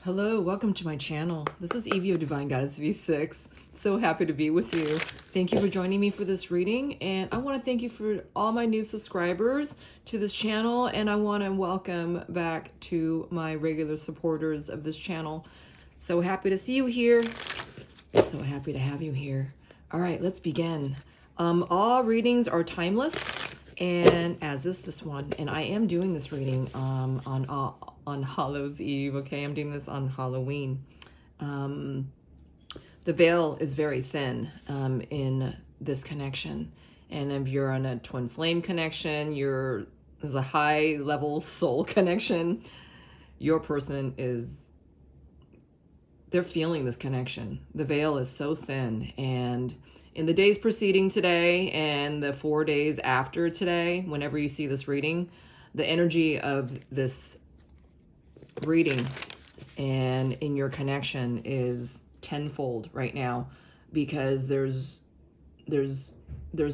Hello, welcome to my channel. This is Evie of Divine Goddess V6. So happy to be with you. Thank you for joining me for this reading, and I want to thank you for all my new subscribers to this channel, and I want to welcome back to my regular supporters of this channel. So happy to see you here. So happy to have you here. All right, let's begin. All readings are timeless, and as is this one, and I am doing this reading on Hallows Eve. Okay, I'm doing this on Halloween. The veil is very thin in this connection, and if you're on a twin flame connection, there's a high level soul connection. Your person they're feeling this connection. The veil is so thin, and in the days preceding today and the 4 days after today, whenever you see this reading, the energy of this reading and in your connection is tenfold right now, because there's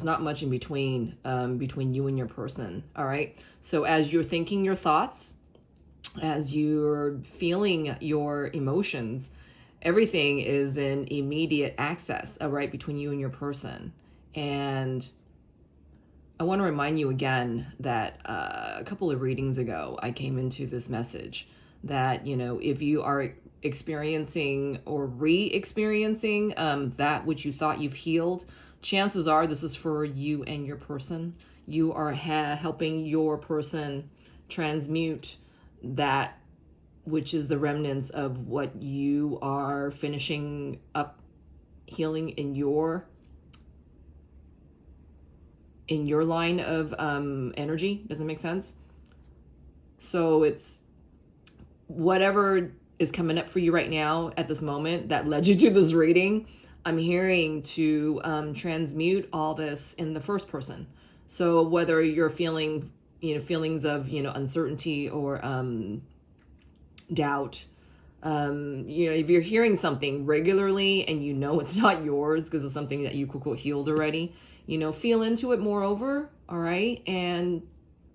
not much in between you and your person. All right, so as you're thinking your thoughts, as you're feeling your emotions, everything is in immediate access, all right, between you and your person. And I want to remind you again that a couple of readings ago, I came into this message that, if you are experiencing or re-experiencing that which you thought you've healed, chances are this is for you and your person. You are helping your person transmute that which is the remnants of what you are finishing up healing in your line of energy. Does it make sense? So it's whatever is coming up for you right now at this moment that led you to this reading. I'm hearing to transmute all this in the first person. So whether you're feeling, feelings of, uncertainty or doubt, if you're hearing something regularly and it's not yours because it's something that you quote healed already, feel into it moreover, all right, and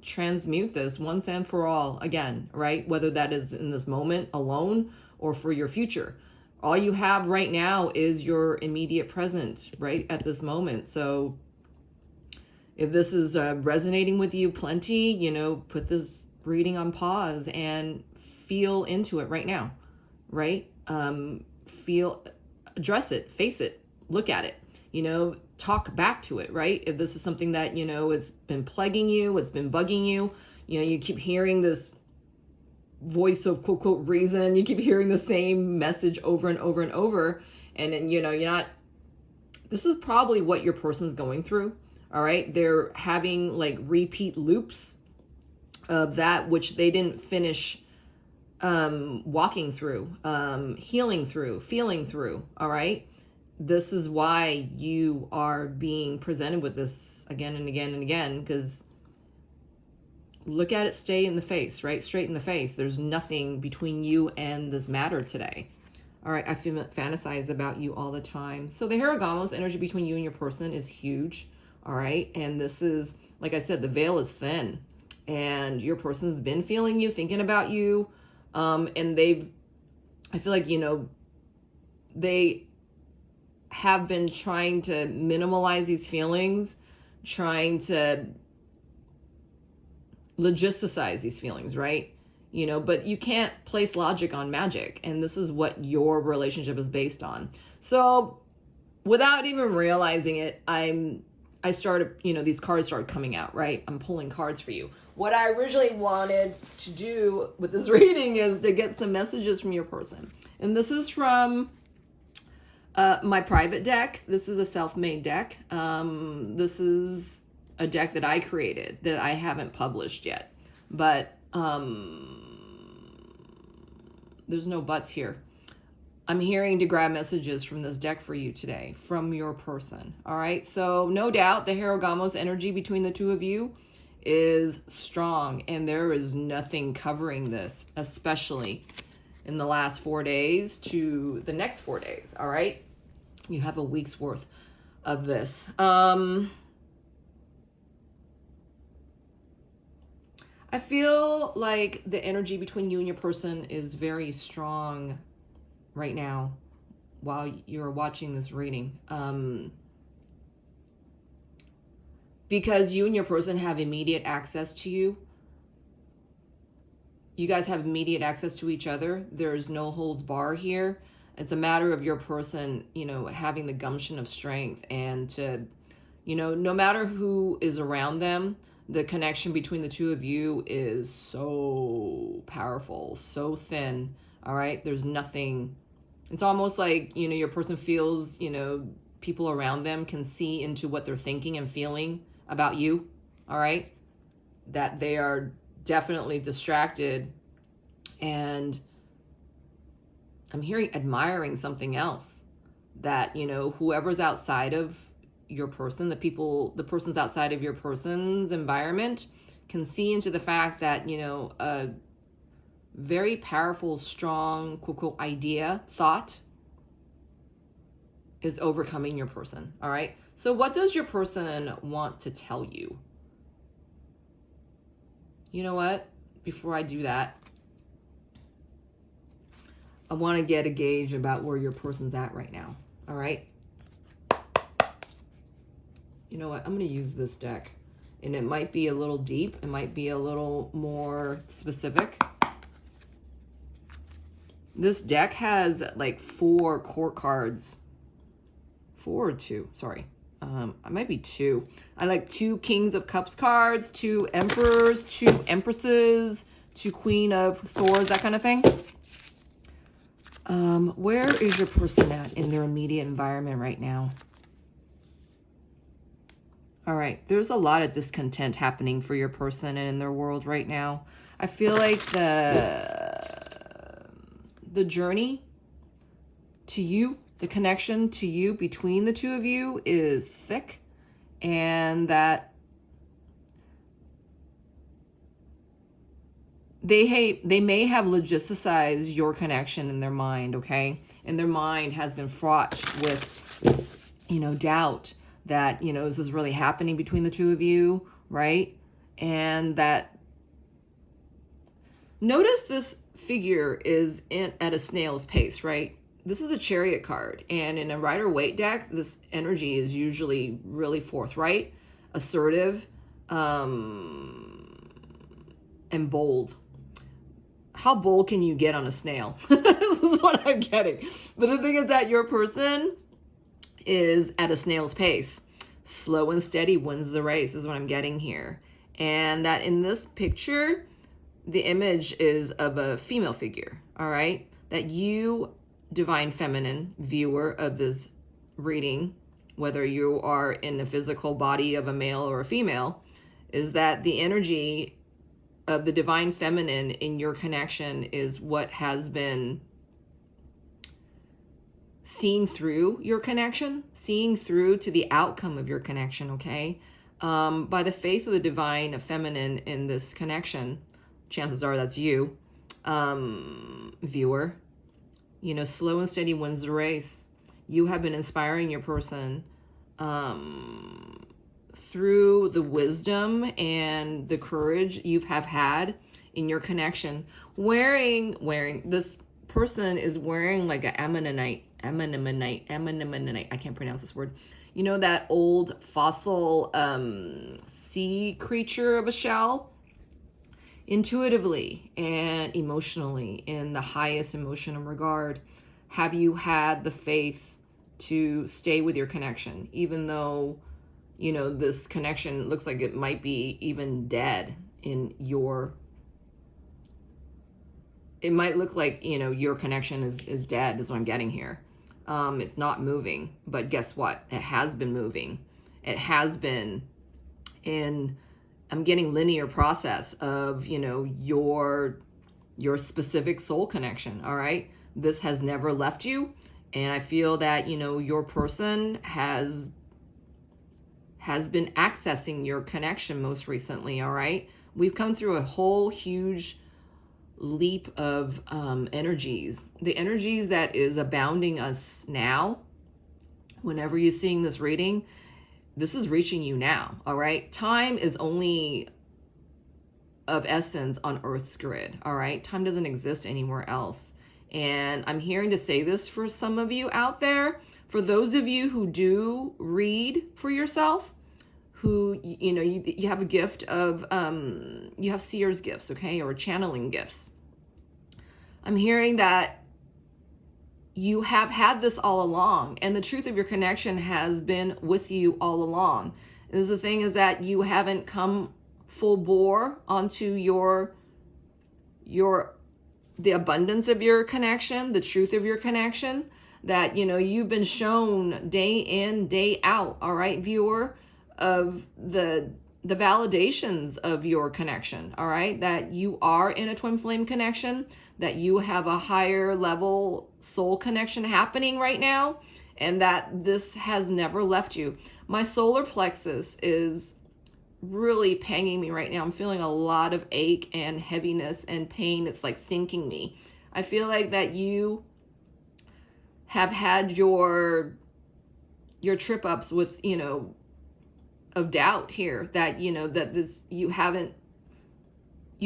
transmute this once and for all again, right? Whether that is in this moment alone or for your future. All you have right now is your immediate present right at this moment. So if this is resonating with you plenty, put this reading on pause and feel into it right now, right? Address it, face it, look at it, talk back to it, right? If this is something that, it's been plaguing you, it's been bugging you, you keep hearing this voice of quote reason, you keep hearing the same message over and over and over, and then, this is probably what your person's going through, all right? They're having like repeat loops of that which they didn't finish walking through, healing through, feeling through, all right? This is why you are being presented with this again and again and again, because look at it, stay in the face, right? Straight in the face. There's nothing between you and this matter today. All right, I fantasize about you all the time. So the Haragamos energy between you and your person is huge, all right? And this is, like I said, the veil is thin, and your person's been feeling you, thinking about you, and I feel like, they have been trying to minimalize these feelings, trying to logisticize these feelings, right? But you can't place logic on magic, and this is what your relationship is based on. So without even realizing it, I started, these cards started coming out, right? I'm pulling cards for you. What I originally wanted to do with this reading is to get some messages from your person. And this is from my private deck. This is a self-made deck. This is a deck that I created that I haven't published yet. But there's no buts here. I'm hearing to grab messages from this deck for you today, from your person. All right, so no doubt the Haragamos energy between the two of you is strong, and there is nothing covering this, especially in the last 4 days to the next 4 days. All right, you have a week's worth of this. I I feel like the energy between you and your person is very strong right now while you're watching this reading. Because you and your person have immediate access to you. You guys have immediate access to each other. There's no holds bar here. It's a matter of your person, having the gumption of strength and to, no matter who is around them, the connection between the two of you is so powerful, so thin. All right. There's nothing. It's almost like, your person feels, people around them can see into what they're thinking and feeling about you. All right. That they are definitely distracted, and I'm hearing admiring something else, that whoever's outside of your person, the person's outside of your person's environment, can see into the fact that a very powerful, strong, quote unquote, idea, thought is overcoming your person. All right, so what does your person want to tell you? You know what? Before I do that, I want to get a gauge about where your person's at right now. All right? You know what? I'm going to use this deck. And it might be a little deep. It might be a little more specific. This deck has like 4 court cards. 4 or 2. Sorry. I might be 2. I like 2 Kings of Cups cards, 2 Emperors, 2 Empresses, 2 Queen of Swords, that kind of thing. Where is your person at in their immediate environment right now? All right, there's a lot of discontent happening for your person and in their world right now. I feel like the journey to you, the connection to you between the two of you is thick, and that they may have logisticized your connection in their mind, okay? And their mind has been fraught with, doubt that, this is really happening between the two of you, right? And that, notice this figure is at a snail's pace, right? This is the Chariot card, and in a Rider-Waite deck, this energy is usually really forthright, assertive, and bold. How bold can you get on a snail? This is what I'm getting. But the thing is that your person is at a snail's pace. Slow and steady wins the race is what I'm getting here. And that in this picture, the image is of a female figure, all right? That you, divine feminine viewer of this reading, whether you are in the physical body of a male or a female, is that the energy of the divine feminine in your connection is what has been seeing through your connection, seeing through to the outcome of your connection, okay? By the faith of the divine feminine in this connection, chances are that's you, viewer. Slow and steady wins the race. You have been inspiring your person through the wisdom and the courage you have had in your connection. Wearing this person is wearing like an ammonite, I can't pronounce this word. That old fossil sea creature of a shell? Intuitively and emotionally, in the highest emotion and regard, have you had the faith to stay with your connection, even though, this connection looks like it might be even dead it might look like, your connection is dead, is what I'm getting here. It's not moving, but guess what? It has been moving. It has been I'm getting linear process of, your specific soul connection. All right. This has never left you. And I feel that, your person has been accessing your connection most recently. All right. We've come through a whole huge leap of energies. The energies that is abounding us now, whenever you're seeing this reading, this is reaching you now, all right? Time is only of essence on Earth's grid. All right. Time doesn't exist anywhere else. And I'm hearing to say this for some of you out there. For those of you who do read for yourself, who, you have a gift of, you have seer's gifts, okay, or channeling gifts. I'm hearing that you have had this all along, and the truth of your connection has been with you all along. And the thing is that you haven't come full bore onto the abundance of your connection, the truth of your connection, that, you've been shown day in, day out, all right, viewer, of the validations of your connection, all right, that you are in a twin flame connection, that you have a higher level soul connection happening right now, and that this has never left you. My solar plexus is really panging me right now. I'm feeling a lot of ache and heaviness and pain. It's like sinking me. I feel like that you have had your trip ups with, of doubt here, that, that this, you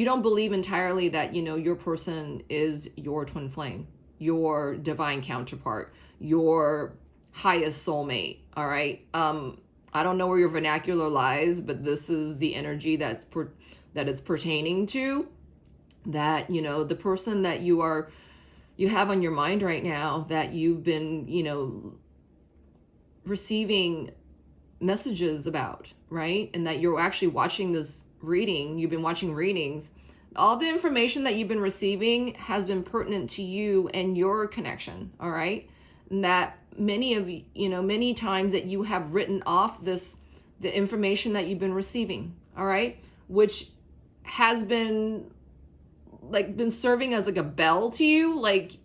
don't believe entirely that, your person is your twin flame, your divine counterpart, your highest soulmate. All right. I don't know where your vernacular lies, but this is the energy that it's pertaining to, that, the person that you have on your mind right now, that you've been, receiving messages about, right? And that you're actually watching this reading, you've been watching readings. All the information that you've been receiving has been pertinent to you and your connection, all right? And that many times that you have written off the information that you've been receiving, all right? Which has been serving as like a bell to you, like,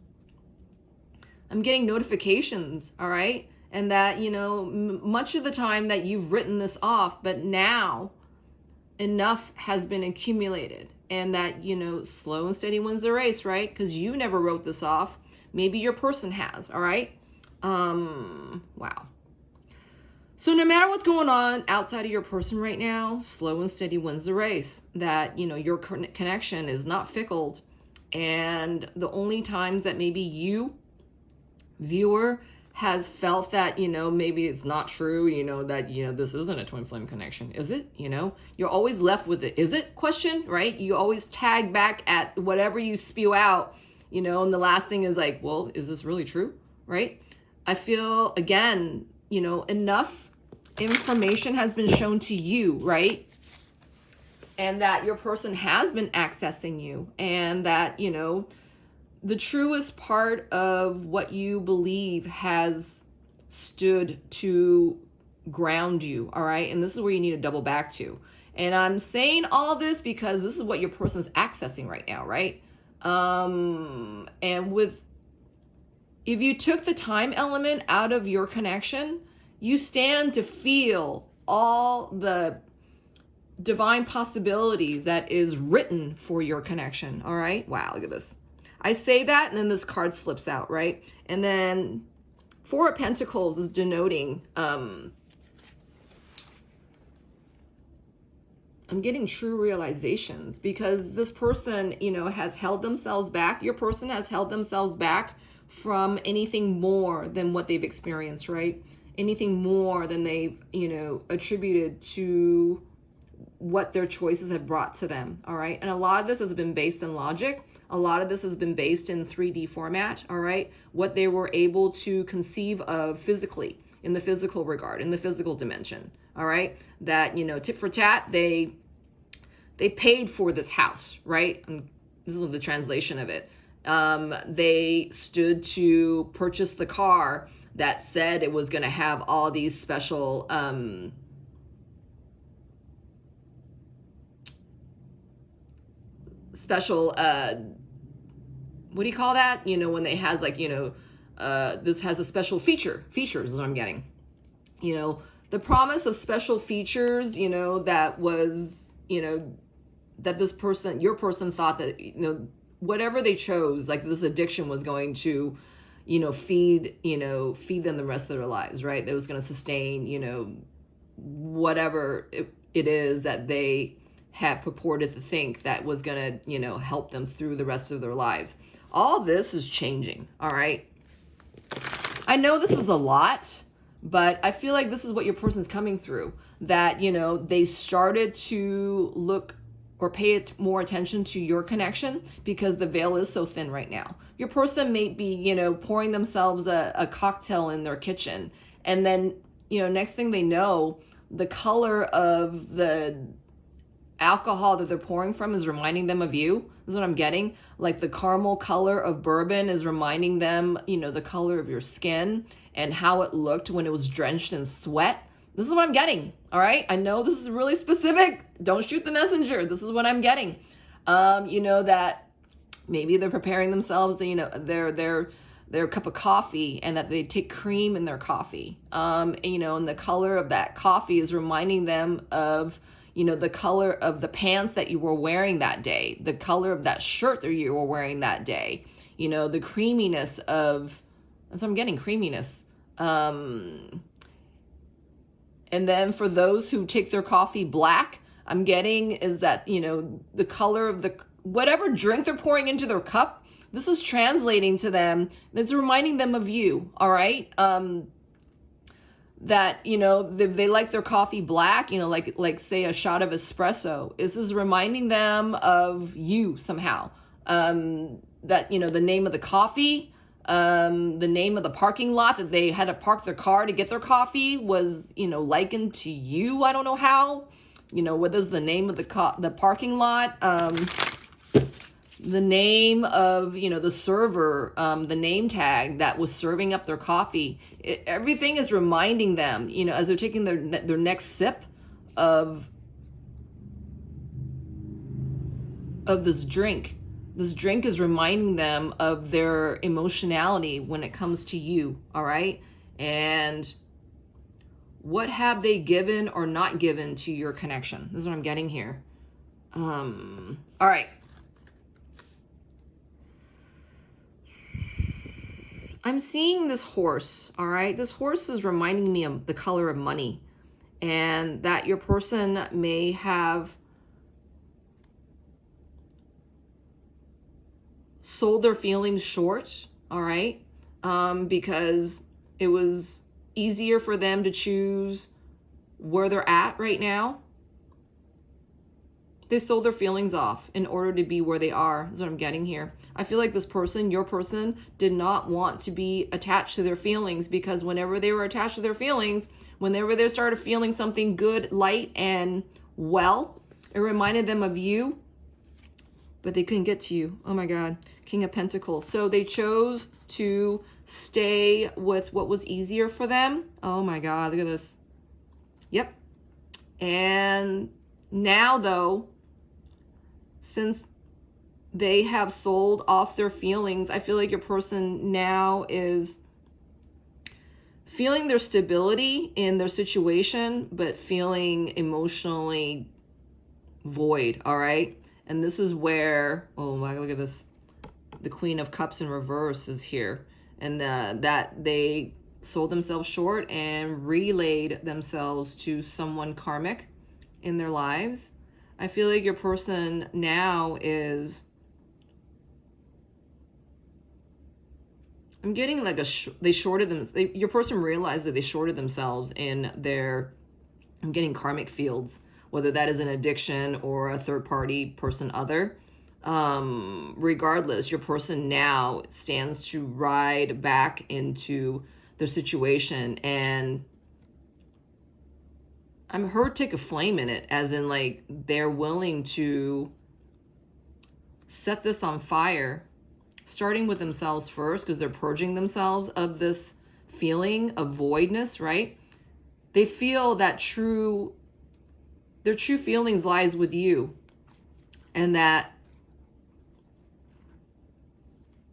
I'm getting notifications, all right? And that, much of the time that you've written this off, but now enough has been accumulated, and that, slow and steady wins the race, right? Because you never wrote this off. Maybe your person has, all right? Wow. So no matter what's going on outside of your person right now, slow and steady wins the race. That, your connection is not fickle. And the only times that maybe you, viewer, has felt that, maybe it's not true, that, this isn't a twin flame connection. Is it? You're always left with the, is it question, right? You always tag back at whatever you spew out, and the last thing is like, well, is this really true? Right? I feel, again, enough information has been shown to you, right? And that your person has been accessing you, and that, the truest part of what you believe has stood to ground you, all right? And this is where you need to double back to. And I'm saying all this because this is what your person's accessing right now, right? And if you took the time element out of your connection, you stand to feel all the divine possibilities that is written for your connection, all right? Wow, look at this. I say that, and then this card slips out, right? And then Four of Pentacles is denoting, I'm getting true realizations, because this person, has held themselves back. Your person has held themselves back from anything more than what they've experienced, right? Anything more than they've, attributed to what their choices have brought to them, all right? And a lot of this has been based in logic. A lot of this has been based in 3D format, all right? What they were able to conceive of physically, in the physical regard, in the physical dimension, all right? That, tit for tat, they paid for this house, right? And this is the translation of it. They stood to purchase the car that said it was going to have all these special, what do you call that? When they has like, this has a special features is what I'm getting. The promise of special features, that was, that this person, your person thought that, whatever they chose, like this addiction was going to, feed them the rest of their lives, right? That was going to sustain, whatever it is that they had purported to think that was going to, you know, help them through the rest of their lives. All this is changing, all right? I know this is a lot, but I feel like this is what your person's coming through. That, you know, they started to look or pay more attention to your connection because the veil is so thin right now. Your person may be, you know, pouring themselves a cocktail in their kitchen. And then, you know, next thing they know, the color of the alcohol that they're pouring from is reminding them of you. This is what I'm getting. Like the caramel color of bourbon is reminding them, you know, the color of your skin and how it looked when it was drenched in sweat. This is what I'm getting. All right. I know this is really specific. Don't shoot the messenger. This is what I'm getting. You know, that maybe they're preparing themselves, you know, their cup of coffee, and that they take cream in their coffee. And, you know, and the color of that coffee is reminding them of, you know, the color of the pants that you were wearing that day, the color of that shirt that you were wearing that day, you know, the creaminess of, that's what I'm getting, creaminess. And then for those who take their coffee black, I'm getting is that, you know, the color of the, whatever drink they're pouring into their cup, this is translating to them. It's reminding them of you, all right? That, you know, they like their coffee black, you know, like say a shot of espresso. This is reminding them of you somehow. That, you know, the name of the coffee, the name of the parking lot that they had to park their car to get their coffee was, you know, likened to you. I don't know how, you know, what is the name of the parking lot? The name of, you know, the server, the name tag that was serving up their coffee. Everything is reminding them, you know, as they're taking their next sip of this drink. This drink is reminding them of their emotionality when it comes to you, all right? And what have they given or not given to your connection? This is what I'm getting here. All right. I'm seeing this horse, all right? This horse is reminding me of the color of money, and that your person may have sold their feelings short, all right? Because it was easier for them to choose where they're at right now. They sold their feelings off in order to be where they are, is what I'm getting here. I feel like this person, your person, did not want to be attached to their feelings, because whenever they were attached to their feelings, whenever they started feeling something good, light, and well, it reminded them of you, but they couldn't get to you. Oh my God, King of Pentacles. So they chose to stay with what was easier for them. Oh my God, look at this. Yep. And now though, since they have sold off their feelings, I feel like your person now is feeling their stability in their situation, but feeling emotionally void, all right? And this is where, oh my, look at this. The Queen of Cups in reverse is here. And that they sold themselves short and relayed themselves to someone karmic in their lives. I feel like your person now is, I'm getting like they shorted them. Your person realized that they shorted themselves in their, I'm getting karmic fields, whether that is an addiction or a third party person other. Regardless, your person now stands to ride back into their situation, and I'm heard take a flame in it, as in like they're willing to set this on fire, starting with themselves first, because they're purging themselves of this feeling of voidness, right? They feel that their true feelings lies with you, and that,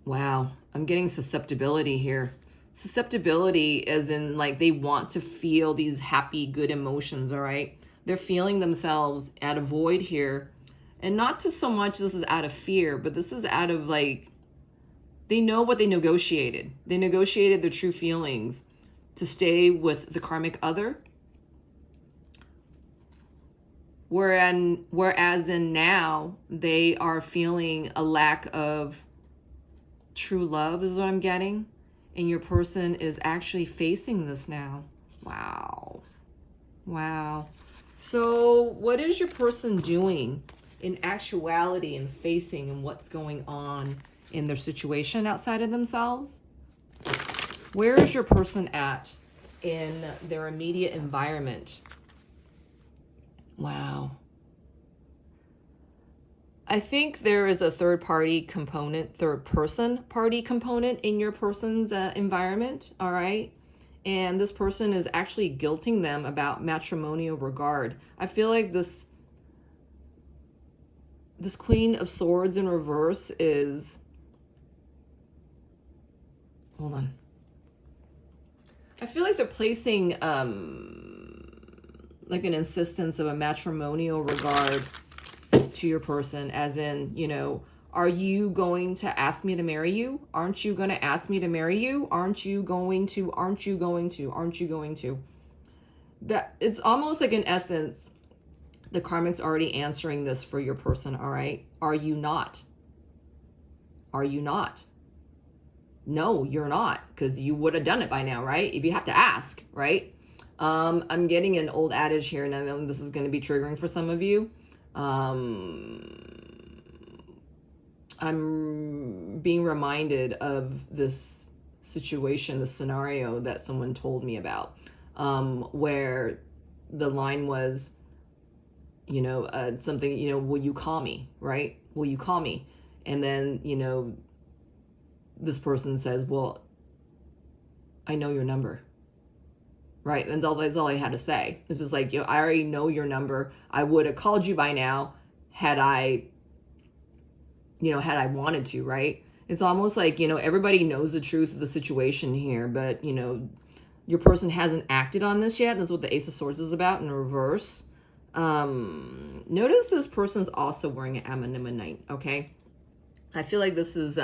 wow, I'm getting susceptibility here. Susceptibility as in like they want to feel these happy, good emotions, all right? They're feeling themselves at a void here. And not to so much this is out of fear, but this is out of like, they know what they negotiated. They negotiated their true feelings to stay with the karmic other. Whereas in now, they are feeling a lack of true love is what I'm getting. And your person is actually facing this now. Wow. Wow. So what is your person doing in actuality and facing and what's going on in their situation outside of themselves? Where is your person at in their immediate environment? Wow. I think there is a third person party component in your person's environment, all right? And this person is actually guilting them about matrimonial regard. I feel like this Queen of Swords in reverse is, hold on. I feel like they're placing like an insistence of a matrimonial regard to your person, as in, you know, are you going to ask me to marry you? Aren't you going to ask me to marry you? Aren't you going to? Aren't you going to? Aren't you going to? That it's almost like, in essence, the karmic's already answering this for your person, all right? Are you not? Are you not? No, you're not, because you would have done it by now, right? If you have to ask, right? I'm getting an old adage here, and I know this is going to be triggering for some of you. I'm being reminded of this situation, this scenario that someone told me about, where the line was, you know, something, you know, will you call me, right? Will you call me? And then, you know, this person says, well, I know your number. Right? And that's all I had to say. It's just like, you know, I already know your number. I would have called you by now had I wanted to, right? It's almost like, you know, everybody knows the truth of the situation here, but, you know, your person hasn't acted on this yet. That's what the Ace of Swords is about in reverse. Notice this person's also wearing an ammonite, okay? I feel like this is,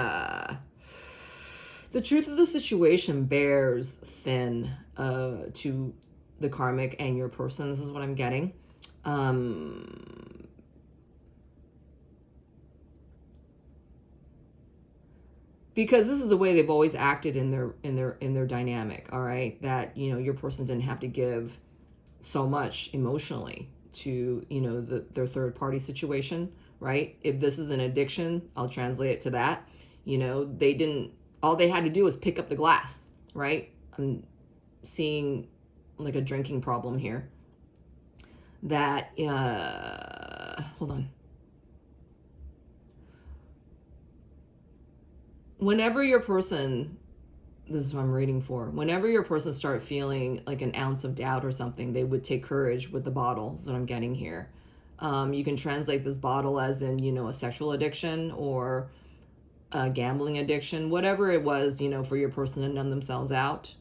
the truth of the situation bears thin to the karmic and your person. This is what I'm getting. Because this is the way they've always acted in their dynamic, all right? That, you know, your person didn't have to give so much emotionally to, you know, their third party situation, right? If this is an addiction, I'll translate it to that. You know, all they had to do was pick up the glass, right? I'm seeing like a drinking problem here. That, hold on. Whenever your person, this is what I'm reading for, whenever your person start feeling like an ounce of doubt or something, they would take courage with the bottle. That's what I'm getting here. You can translate this bottle as in, you know, a sexual addiction or a gambling addiction, whatever it was, you know, for your person to numb themselves out,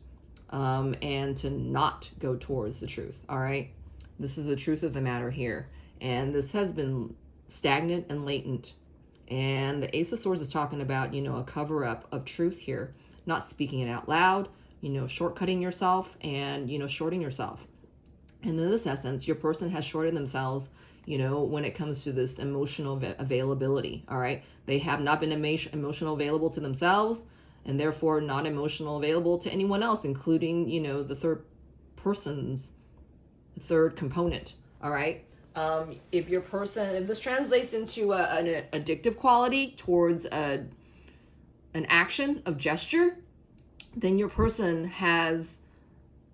and to not go towards the truth, all right? This is the truth of the matter here. And this has been stagnant and latent. And the Ace of Swords is talking about, you know, a cover-up of truth here, not speaking it out loud, you know, shortcutting yourself and, you know, shorting yourself. And in this essence, your person has shorted themselves, you know, when it comes to this emotional availability, all right? They have not been emotional available to themselves, and therefore not emotional available to anyone else, including, you know, the third person's third component, all right? If this translates into an addictive quality towards an action of gesture, then your person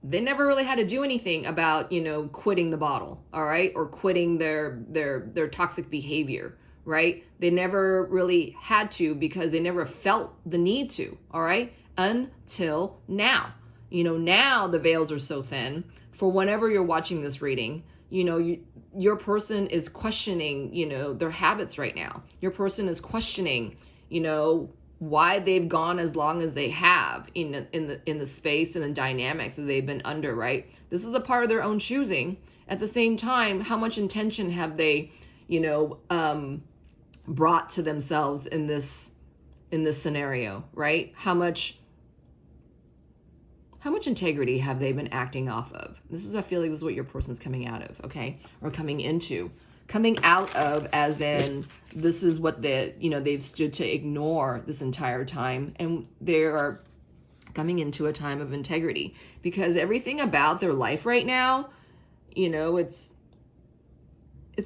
they never really had to do anything about, you know, quitting the bottle, all right? Or quitting their toxic behavior, right? They never really had to, because they never felt the need to, all right? Until now. You know, now the veils are so thin. For whenever you're watching this reading, you know, your person is questioning, you know, their habits right now. Your person is questioning, you know, why they've gone as long as they have in the space and the dynamics that they've been under, right? This is a part of their own choosing. At the same time, how much intention have they, you know, brought to themselves in this scenario, right? How much How much integrity have they been acting off of? This is, I feel like this is what your person's coming out of, okay? Or coming into. Coming out of, as in, this is what they've stood to ignore this entire time. And they are coming into a time of integrity. Because everything about their life right now, it's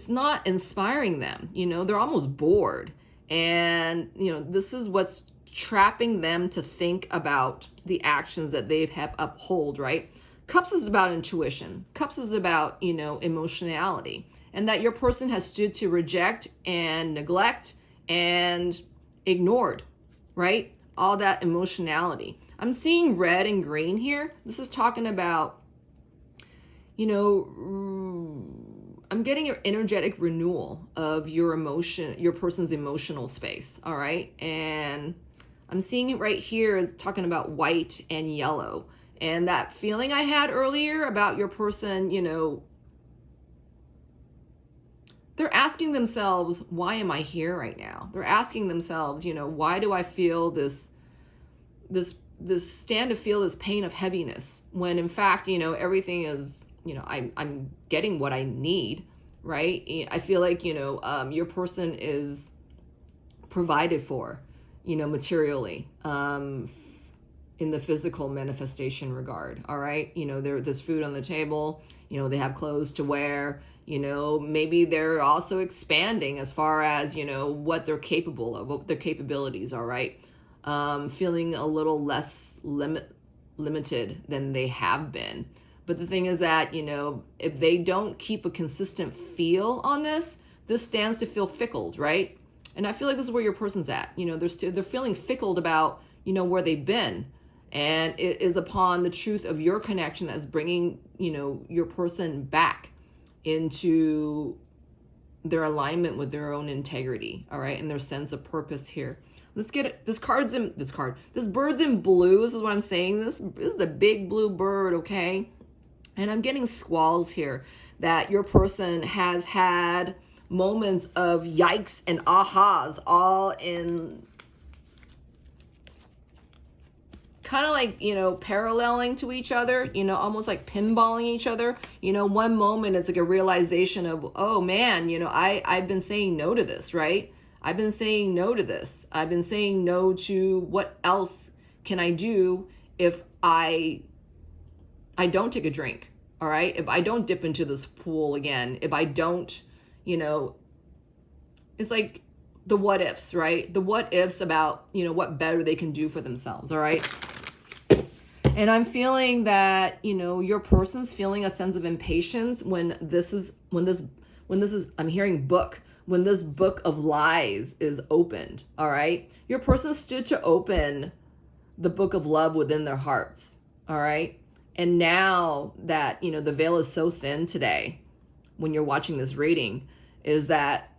not inspiring them. They're almost bored. And, this is what's trapping them to think about the actions that they have uphold, right? Cups is about intuition. Cups is about, emotionality. And that your person has stood to reject and neglect and ignored, right? All that emotionality. I'm seeing red and green here. This is talking about, I'm getting an energetic renewal of your person's emotional space, all right? And I'm seeing it right here is talking about white and yellow. And that feeling I had earlier about your person, they're asking themselves, why am I here right now? They're asking themselves, why do I feel this stand to feel this pain of heaviness when in fact, everything is, I'm getting what I need, right? I feel like, your person is provided for, materially, in the physical manifestation regard. All right. There's food on the table, they have clothes to wear, maybe they're also expanding as far as, what they're capable of, what their capabilities are, right? Feeling a little less limited than they have been. But the thing is that, if they don't keep a consistent feel on this stands to feel fickled, right? And I feel like this is where your person's at. They're feeling fickled about, where they've been. And it is upon the truth of your connection that's bringing, your person back into their alignment with their own integrity, all right, and their sense of purpose here. Let's get it. This bird's in blue. This is what I'm saying. This is the big blue bird, okay? And I'm getting squalls here that your person has had moments of yikes and ahas all in kind of like, paralleling to each other, almost like pinballing each other. One moment it's like a realization of, oh man, I've been saying no to this, right? I've been saying no to this. I've been saying no to what else can I do if I don't take a drink, all right? If I don't dip into this pool again, if I don't, it's like the what ifs, right? The what ifs about, what better they can do for themselves, all right? And I'm feeling that, your person's feeling a sense of impatience when I'm hearing book, when this book of lies is opened, all right? Your person stood to open the book of love within their hearts, all right? And now that, the veil is so thin today, when you're watching this reading, is that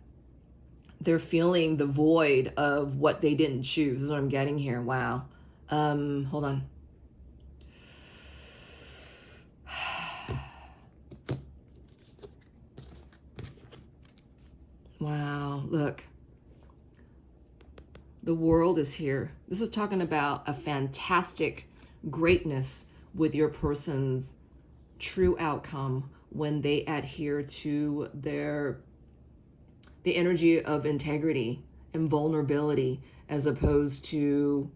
they're feeling the void of what they didn't choose. This is what I'm getting here. Wow. Hold on. Wow, look. The world is here. This is talking about a fantastic greatness with your person's true outcome when they adhere to the energy of integrity and vulnerability, as opposed to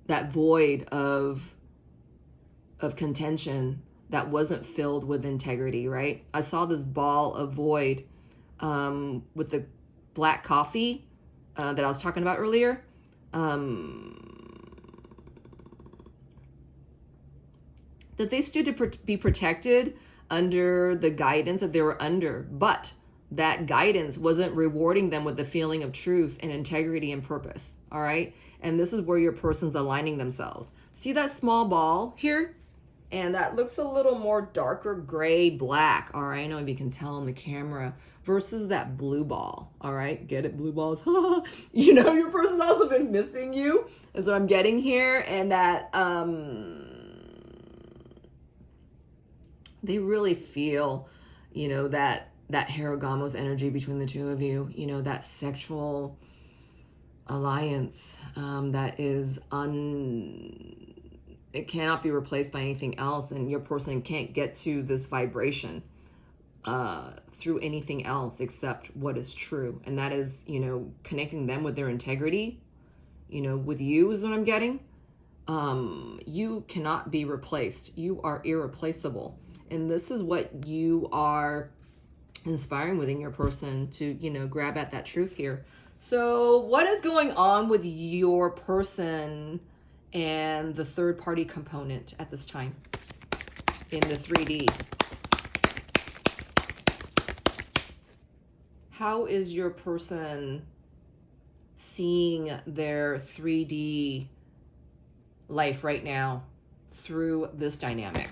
that void of contention that wasn't filled with integrity, right? I saw this ball of void with the black coffee that I was talking about earlier. That they stood to be protected under the guidance that they were under, but that guidance wasn't rewarding them with the feeling of truth and integrity and purpose, all right? And this is where your person's aligning themselves. See that small ball here? And that looks a little more darker gray black, all right? I know if you can tell on the camera, versus that blue ball, all right? Get it, blue balls? Your person's also been missing you, is what I'm getting here. And that they really feel, that Haragamos energy between the two of you, that sexual alliance that is it cannot be replaced by anything else, and your person can't get to this vibration through anything else except what is true. And that is, connecting them with their integrity, with you is what I'm getting. You cannot be replaced. You are irreplaceable. And this is what you are inspiring within your person to, grab at that truth here. So what is going on with your person and the third party component at this time in the 3D? How is your person seeing their 3D life right now through this dynamic?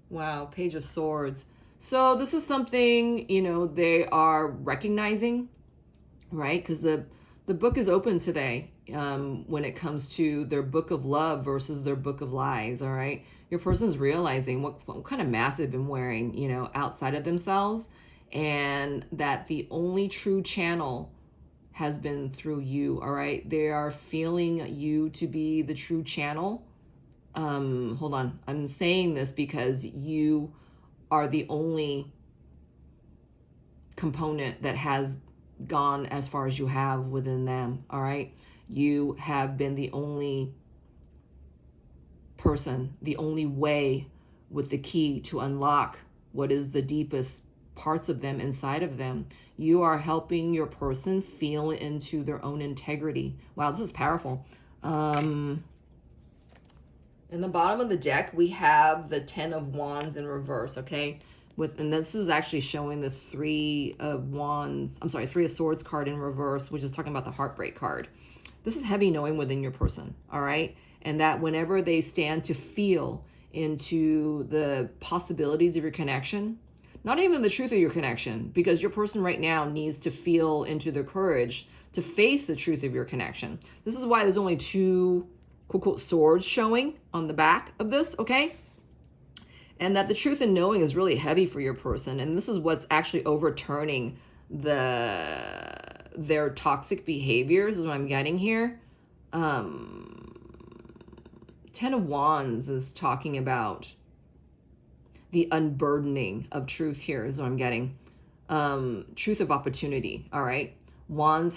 Wow, Page of Swords. So this is something, they are recognizing, right? Because the book is open today when it comes to their book of love versus their book of lies, all right? Your person's realizing what kind of mask they've been wearing, outside of themselves, and that the only true channel has been through you, all right? They are feeling you to be the true channel. Hold on. I'm saying this because you are the only component that has gone as far as you have within them, all right? You have been the only person, the only way with the key to unlock what is the deepest parts of them inside of them. You are helping your person feel into their own integrity. Wow, this is powerful. In the bottom of the deck, we have the 10 of Wands in reverse, okay? And this is actually showing the 3 of Swords card in reverse, which is talking about the heartbreak card. This is heavy knowing within your person, all right? And that whenever they stand to feel into the possibilities of your connection, not even the truth of your connection, because your person right now needs to feel into their courage to face the truth of your connection. This is why there's only 2 quote, quote, swords showing on the back of this, okay? And that the truth and knowing is really heavy for your person. And this is what's actually overturning their toxic behaviors is what I'm getting here. 10 of Wands is talking about the unburdening of truth here is what I'm getting. Truth of opportunity, all right? Wands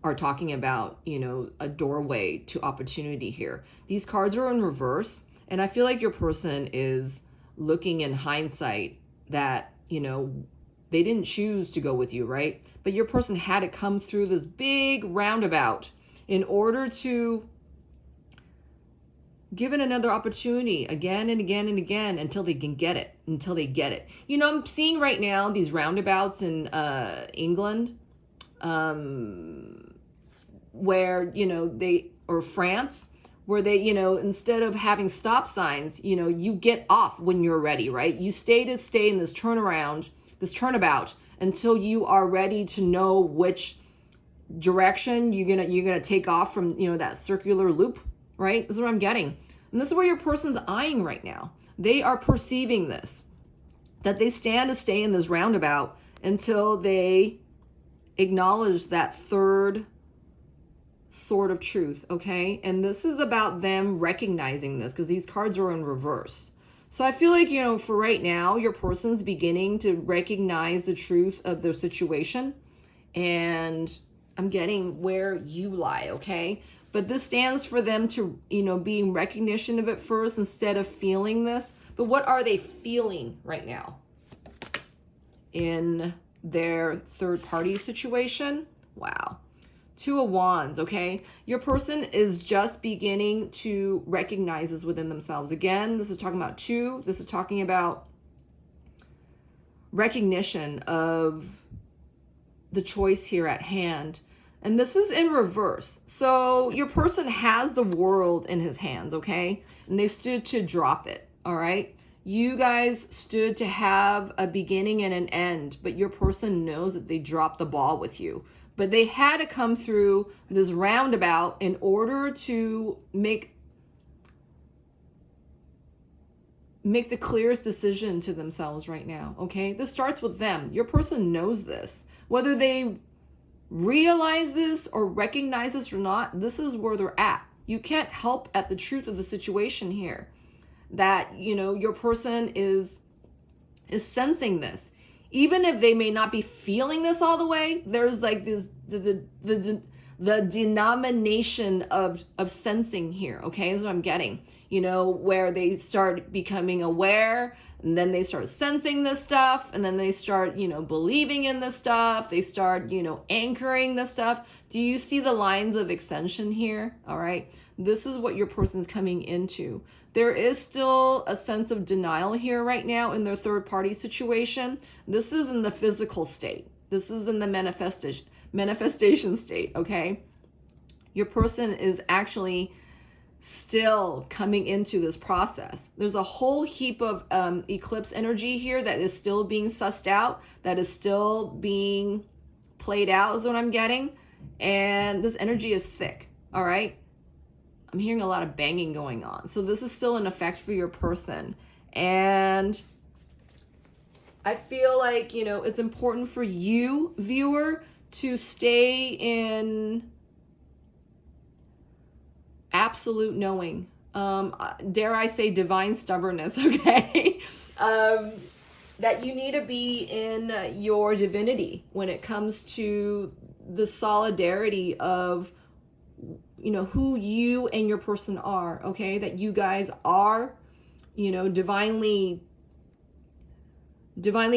are talking about, a doorway to opportunity here. These cards are in reverse, and I feel like your person is looking in hindsight that, they didn't choose to go with you, right? But your person had to come through this big roundabout in order to give it another opportunity again and again and again until they can get it, I'm seeing right now these roundabouts in England, where, or France, where they, instead of having stop signs, you get off when you're ready, right? You stay in this turnabout until you are ready to know which direction you're gonna take off from, that circular loop, right? This is what I'm getting. And this is where your person's eyeing right now. They are perceiving this, that they stand to stay in this roundabout until they acknowledge that third sword of truth, okay? And this is about them recognizing this because these cards are in reverse. So I feel like, for right now, your person's beginning to recognize the truth of their situation. And I'm getting where you lie, okay? But this stands for them to, be in recognition of it first instead of feeling this. But what are they feeling right now in their third party situation? Wow. 2 of Wands, okay? Your person is just beginning to recognize this within themselves. Again, this is talking about 2. This is talking about recognition of the choice here at hand. And this is in reverse. So your person has the world in his hands, okay? And they stood to drop it, all right? You guys stood to have a beginning and an end, but your person knows that they dropped the ball with you. But they had to come through this roundabout in order to make the clearest decision to themselves right now, okay? This starts with them. Your person knows this. Whether they realize this or recognize this or not, this is where they're at. You can't help at the truth of the situation here, that, you know, your person is sensing this. Even if they may not be feeling this all the way, there's like this, the denomination of sensing here, okay, is what I'm getting, you know, where they start becoming aware, and then they start sensing this stuff, and then they start, you know, believing in this stuff, they start, you know, anchoring this stuff. Do you see the lines of extension here? All right, this is what your person's coming into. There is still a sense of denial here right now in their third party situation. This is in the physical state. This is in the manifestation state, okay? Your person is actually still coming into this process. There's a whole heap of eclipse energy here that is still being sussed out, that is still being played out, is what I'm getting. And this energy is thick, all right? I'm hearing a lot of banging going on. So this is still in effect for your person. And I feel like, you know, it's important for you, viewer, to stay in absolute knowing. Dare I say divine stubbornness, okay? That you need to be in your divinity when it comes to the solidarity of, you know, who you and your person are, okay? That you guys are, you know, divinely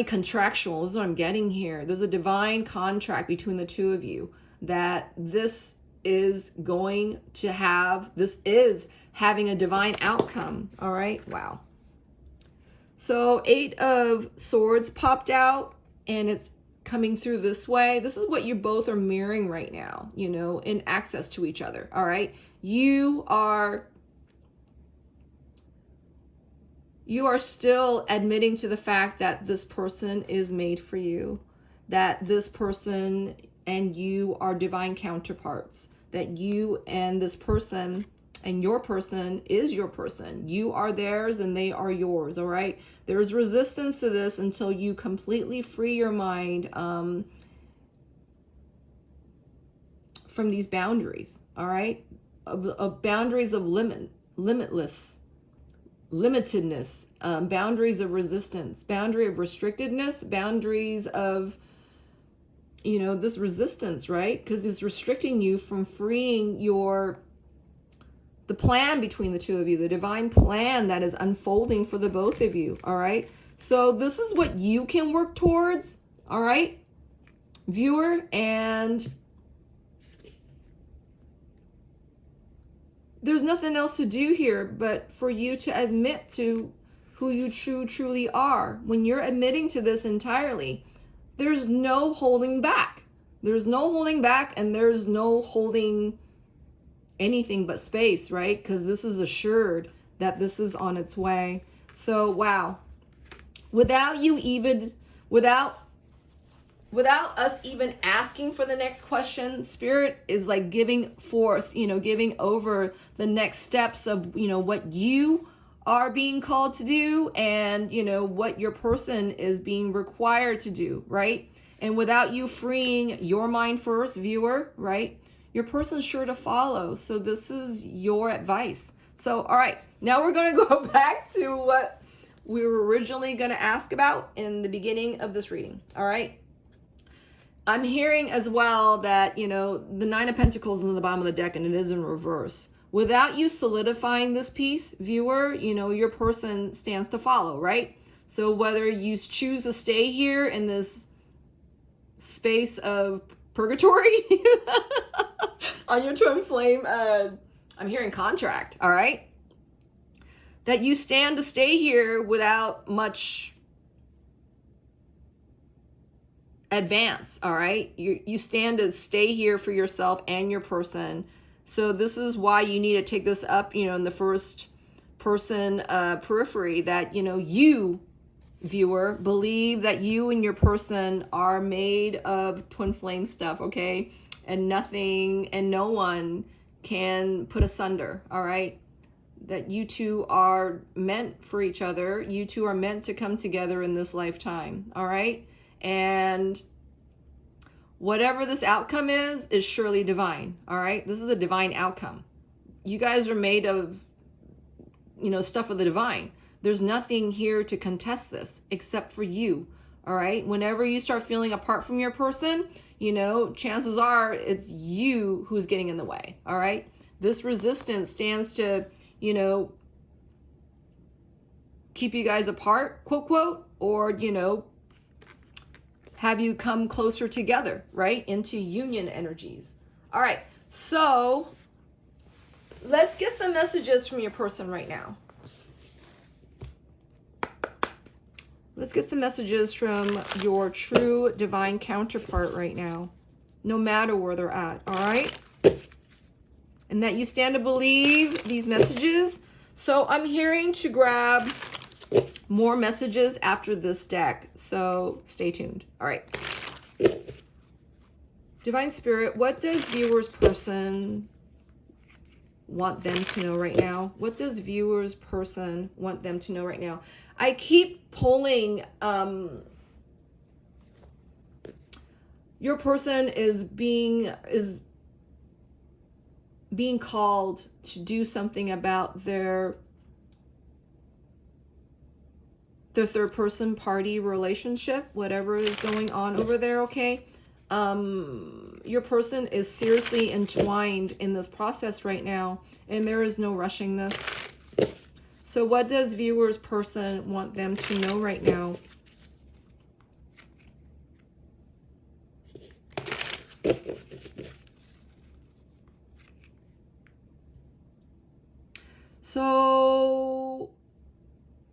contractual is what I'm getting here. There's a divine contract between the two of you that this is having a divine outcome, all right? Wow. So 8 of Swords popped out, and it's coming through this way. This is what you both are mirroring right now, you know, in access to each other, all right? You are still admitting to the fact that this person is made for you, that this person and you are divine counterparts, that you and this person and your person is your person. You are theirs and they are yours, all right? There's resistance to this until you completely free your mind from these boundaries, all right? Of boundaries of limitedness, boundaries of resistance, boundary of restrictedness, boundaries of, you know, this resistance, right? Because it's restricting you from freeing the plan between the two of you, the divine plan that is unfolding for the both of you, all right? So this is what you can work towards, all right, viewer, and there's nothing else to do here but for you to admit to who you truly are. When you're admitting to this entirely, there's no holding back. There's no holding back, and there's no holding anything but space, right? Because this is assured that this is on its way. So, wow. Without us even asking for the next question, Spirit is like giving forth, you know, giving over the next steps of, you know, what you are being called to do, and, you know, what your person is being required to do, right? And without you freeing your mind first, viewer, right, your person's sure to follow. So this is your advice. So, all right, now we're going to go back to what we were originally going to ask about in the beginning of this reading. All right. I'm hearing as well that, you know, the 9 of Pentacles is in the bottom of the deck, and it is in reverse. Without you solidifying this piece, viewer, you know, your person stands to follow, right? So whether you choose to stay here in this space of purgatory on your twin flame, I'm hearing contract, all right? That you stand to stay here without much advance, all right? You stand to stay here for yourself and your person. So this is why you need to take this up, you know, in the first person periphery, that, you know, you, viewer, believe that you and your person are made of twin flame stuff, okay? And nothing and no one can put asunder, all right? That you two are meant for each other. You two are meant to come together in this lifetime, all right? And whatever this outcome is surely divine, all right? This is a divine outcome. you guys are made of, you know, stuff of the divine. There's nothing here to contest this except for you. All right. Whenever you start feeling apart from your person, you know, chances are it's you who's getting in the way. All right. This resistance stands to, you know, keep you guys apart, quote, quote, or, you know, have you come closer together, right? Into union energies. All right. So let's get some messages from your person right now. Let's get some messages from your true divine counterpart right now, no matter where they're at, all right? And that you stand to believe these messages. So I'm hearing to grab more messages after this deck, so stay tuned. All right. Divine Spirit, what does viewer's person want them to know right now? What does viewer's person want them to know right now? I keep pulling, your person is being called to do something about their third person party relationship, whatever is going on over there, okay? Your person is seriously entwined in this process right now, and there is no rushing this. So what does viewer's person want them to know right now? So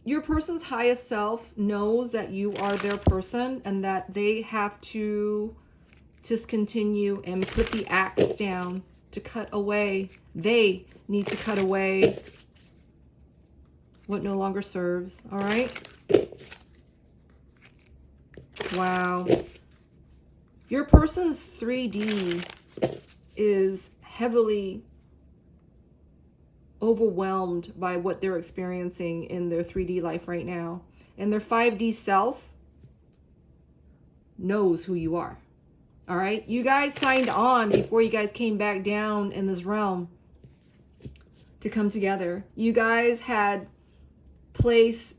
your person's highest self knows that you are their person and that they have to discontinue and put the axe down to cut away. They need to cut away what no longer serves. All right. Wow. Your person's 3D is heavily overwhelmed by what they're experiencing in their 3D life right now. And their 5D self knows who you are. All right. You guys signed on before you guys came back down in this realm to come together. You guys had placed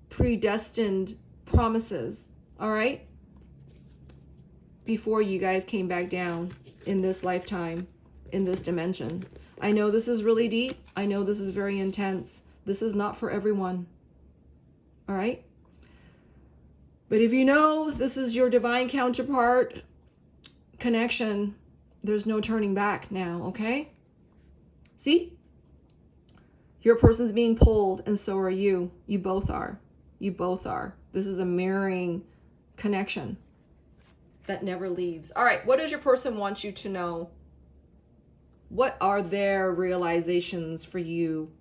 predestined promises. All right. Before you guys came back down in this lifetime, in this dimension. I know this is really deep. I know this is very intense. This is not for everyone. All right. But if you know this is your divine counterpart connection, there's no turning back now, okay? See? Your person's being pulled, and so are you. You both are. You both are. This is a mirroring connection that never leaves. All right, what does your person want you to know? What are their realizations for you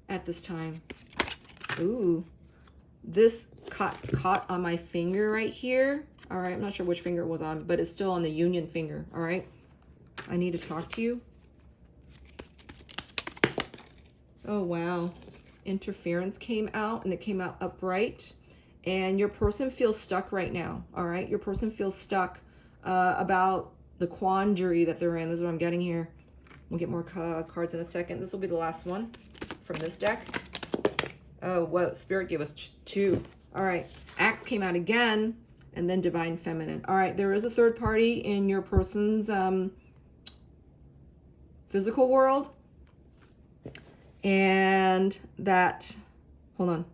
at this time? Ooh, this caught on my finger right here. All right, I'm not sure which finger it was on, but it's still on the union finger. All right, I need to talk to you. Oh, wow. Interference came out, and it came out upright. And your person feels stuck right now. All right, your person feels stuck about the quandary that they're in. This is what I'm getting here. We'll get more cards in a second. This will be the last one from this deck. Oh, whoa. Spirit gave us 2. All right. Axe came out again, and then Divine Feminine. All right. There is a third party in your person's physical world. And that, hold on.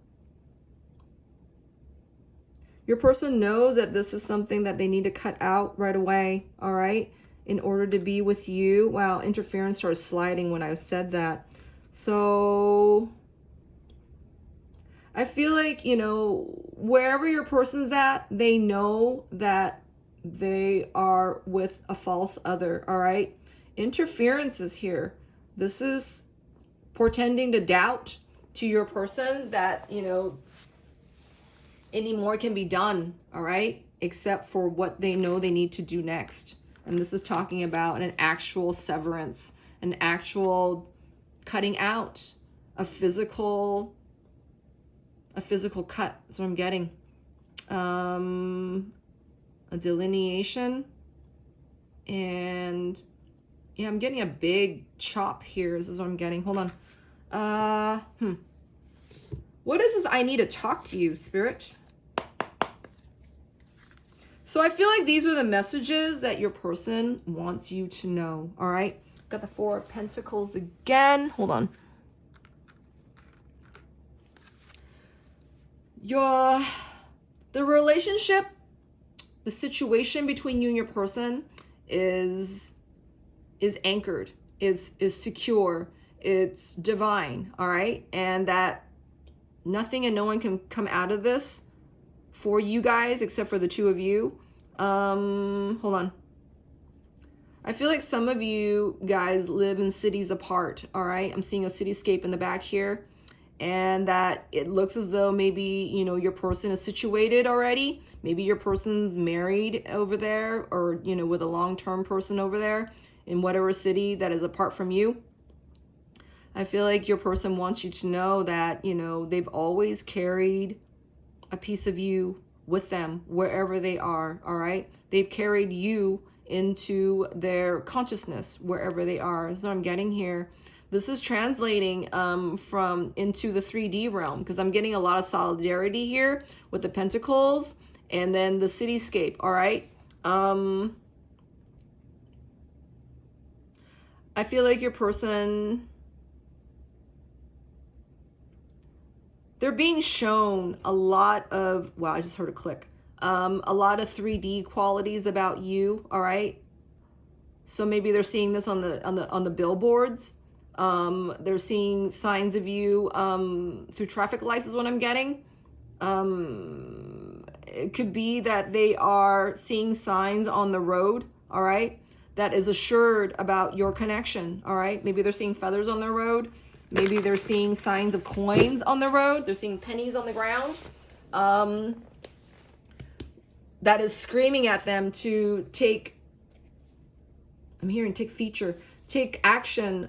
Your person knows that this is something that they need to cut out right away. All right. In order to be with you. Wow. Interference started sliding when I said that. So I feel like, you know, wherever your person's at, they know that they are with a false other. All right. Interference is here. This is portending to doubt to your person that, you know, any more can be done. All right. Except for what they know they need to do next. And this is talking about an actual severance, an actual cutting out, a physical cut. That's what I'm getting. A delineation and Yeah, I'm getting a big chop here. This is what I'm getting. Hold on. What is this? I need to talk to you, Spirit. So I feel like these are the messages that your person wants you to know. All right. Got the Four of Pentacles again. Hold on. The relationship, the situation between you and your person is anchored, is secure, it's divine, all right? And that nothing and no one can come out of this for you guys except for the two of you. Hold on. I feel like some of you guys live in cities apart, all right? I'm seeing a cityscape in the back here. And that it looks as though maybe, you know, your person is situated already. Maybe your person's married over there, or, you know, with a long-term person over there in whatever city that is apart from you. I feel like your person wants you to know that, you know, they've always carried a piece of you with them wherever they are, all right? They've carried you into their consciousness wherever they are. That's what I'm getting here. This is translating from into the 3D realm, because I'm getting a lot of solidarity here with the Pentacles and then the cityscape, all right? I feel like your person, they're being shown a lot of, wow, I just heard a click. A lot of 3D qualities about you, all right? So maybe they're seeing this on the billboards. They're seeing signs of you through traffic lights is what I'm getting. It could be that they are seeing signs on the road, all right, that is assured about your connection, all right? Maybe they're seeing feathers on the road. Maybe they're seeing signs of coins on the road. They're seeing pennies on the ground. That is screaming at them to take, I'm hearing take action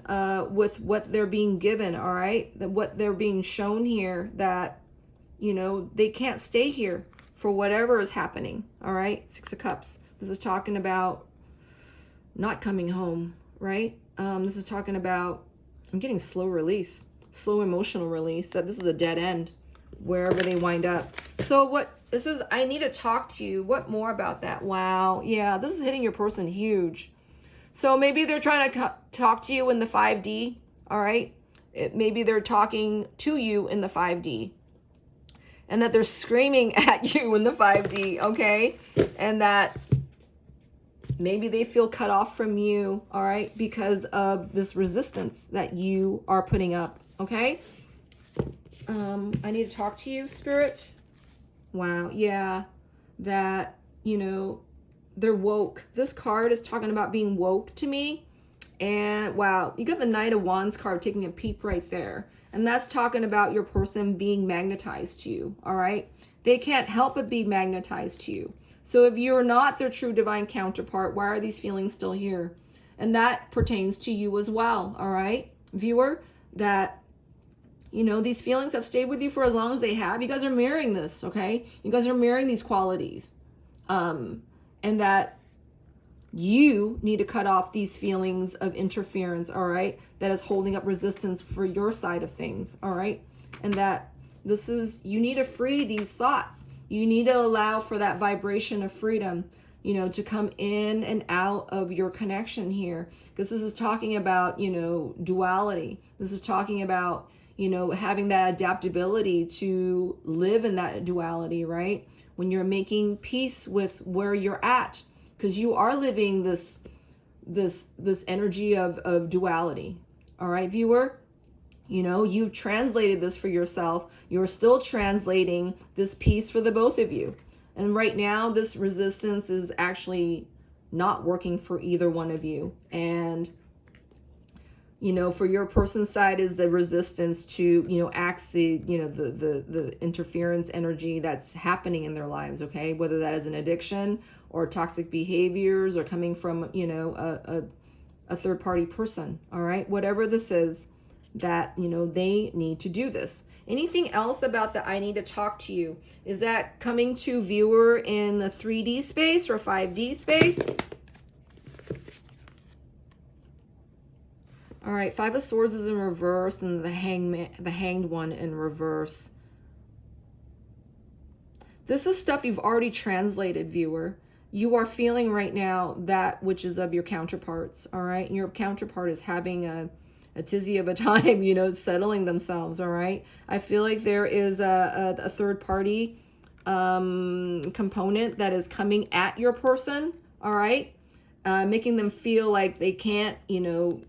with what they're being given, all right? That what they're being shown here, that, you know, they can't stay here for whatever is happening, all right? Six of Cups. This is talking about not coming home, right? This is talking about, I'm getting slow release, slow emotional release, that this is a dead end wherever they wind up. So what this is, I need to talk to you. What more about that? Wow. Yeah, this is hitting your person huge. So maybe they're trying to talk to you in the 5D, all right? Maybe they're talking to you in the 5D. And that they're screaming at you in the 5D, okay? And that maybe they feel cut off from you, all right? Because of this resistance that you are putting up, okay? I need to talk to you, Spirit. Wow, yeah. That, you know, they're woke. This card is talking about being woke to me. And wow, you got the Knight of Wands card taking a peep right there. And that's talking about your person being magnetized to you, all right? They can't help but be magnetized to you. So if you're not their true divine counterpart, why are these feelings still here? And that pertains to you as well, all right? Viewer, that, you know, these feelings have stayed with you for as long as they have. You guys are mirroring this, okay? You guys are mirroring these qualities. And that you need to cut off these feelings of interference, all right? That is holding up resistance for your side of things, all right? And that this is, you need to free these thoughts. You need to allow for that vibration of freedom, you know, to come in and out of your connection here. Because this is talking about, you know, duality. This is talking about, you know, having that adaptability to live in that duality, right? When you're making peace with where you're at, because you are living this energy of duality. All right, viewer, you know, you've translated this for yourself. You're still translating this piece for the both of you. And right now, this resistance is actually not working for either one of you. And you know, for your person's side is the resistance to, you know, acts the, you know, the interference energy that's happening in their lives, okay? Whether that is an addiction or toxic behaviors or coming from, you know, a third party person, all right? Whatever this is, that, you know, they need to do this. Anything else about the I need to talk to you? Is that coming to viewer in the 3D space or 5D space? All right, Five of Swords is in reverse, and the Hanged One in reverse. This is stuff you've already translated, viewer. You are feeling right now that which is of your counterparts, all right? And your counterpart is having a tizzy of a time, you know, settling themselves, all right? I feel like there is a third party component that is coming at your person, all right? Making them feel like they can't, you know,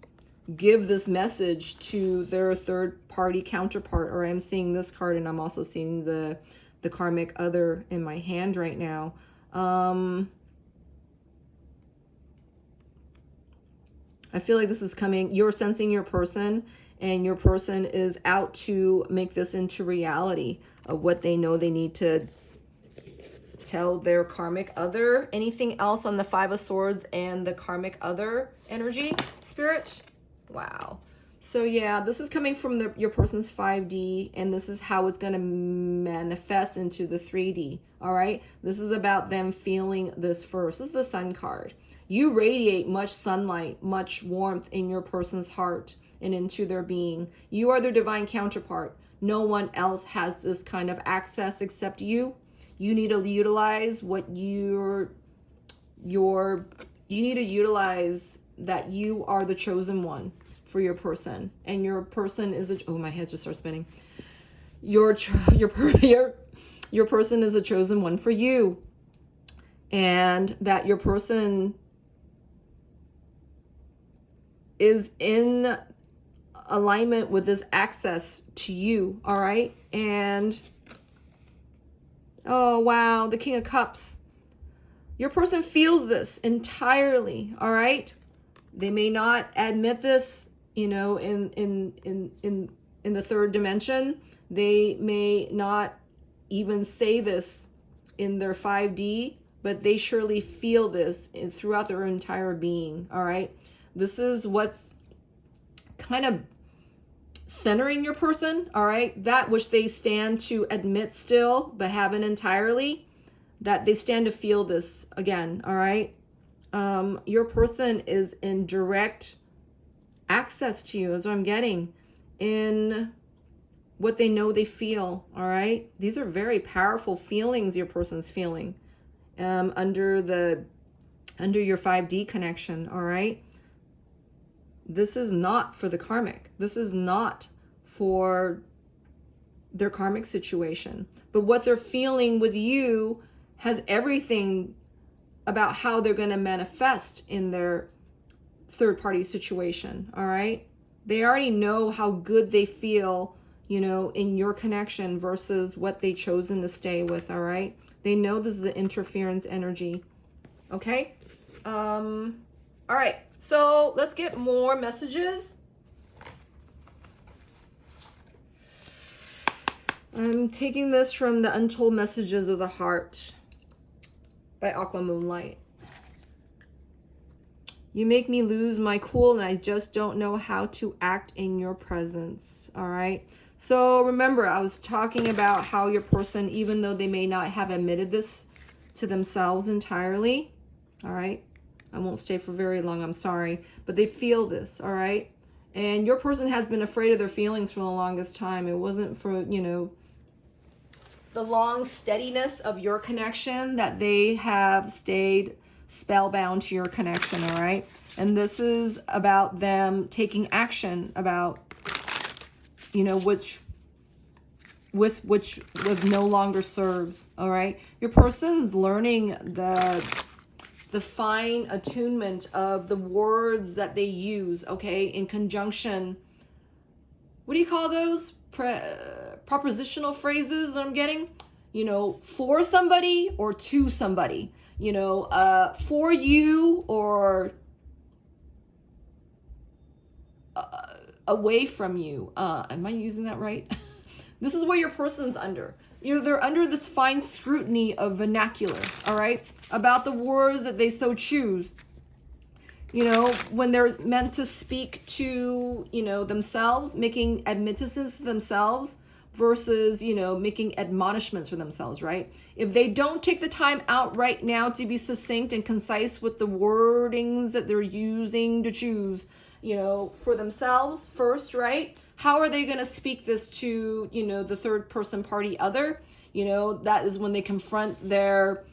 give this message to their third party counterpart. Or I'm seeing this card, and I'm also seeing the karmic other in my hand right now. I feel like this is coming. You're sensing your person, and your person is out to make this into reality of what they know they need to tell their karmic other. Anything else on the Five of Swords and the karmic other energy, Spirit? Wow. So yeah, this is coming from your person's 5D, and this is how it's going to manifest into the 3D. All right. This is about them feeling this first. This is the Sun card. You radiate much sunlight, much warmth in your person's heart and into their being. You are their divine counterpart. No one else has this kind of access except you. You need to utilize what you need to utilize that you are the chosen one for your person, and your person is oh, my head just started spinning. Your person is a chosen one for you, and that your person is in alignment with this access to you, all right? And oh wow, the King of Cups. Your person feels this entirely, all right? They may not admit this, you know, in the third dimension. They may not even say this in their 5D, but they surely feel this throughout their entire being, all right? This is what's kind of centering your person, all right? That which they stand to admit still, but haven't entirely, that they stand to feel this again, all right? Your person is in direct access to you, is what I'm getting, in what they know they feel, all right? These are very powerful feelings your person's feeling under your 5D connection, all right? This is not for the karmic. This is not for their karmic situation. But what they're feeling with you has everything about how they're going to manifest in their third party situation, all right? They already know how good they feel, you know, in your connection versus what they chosen to stay with, all right? They know this is the interference energy, okay? All right, so let's get more messages. I'm taking this from the Untold Messages of the Heart by Aqua Moonlight. You make me lose my cool, and I just don't know how to act in your presence. All right. So remember, I was talking about how your person, even though they may not have admitted this to themselves entirely, all right, I won't stay for very long, I'm sorry, but they feel this, all right? And your person has been afraid of their feelings for the longest time. It wasn't for, you know, the long steadiness of your connection that they have stayed spellbound to your connection, all right? And this is about them taking action about, you know, which no longer serves, all right? Your person's learning the fine attunement of the words that they use, okay, in conjunction. What do you call those? Propositional phrases that I'm getting, you know, for somebody or to somebody, you know, for you or away from you. Am I using that right? This is what your person's under. You know, they're under this fine scrutiny of vernacular, all right, about the words that they so choose. You know, when they're meant to speak to, you know, themselves, making admittances to themselves, versus, you know, making admonishments for themselves, right? If they don't take the time out right now to be succinct and concise with the wordings that they're using to choose, you know, for themselves first, right? How are they going to speak this to, you know, the third person party other? You know, that is when they confront their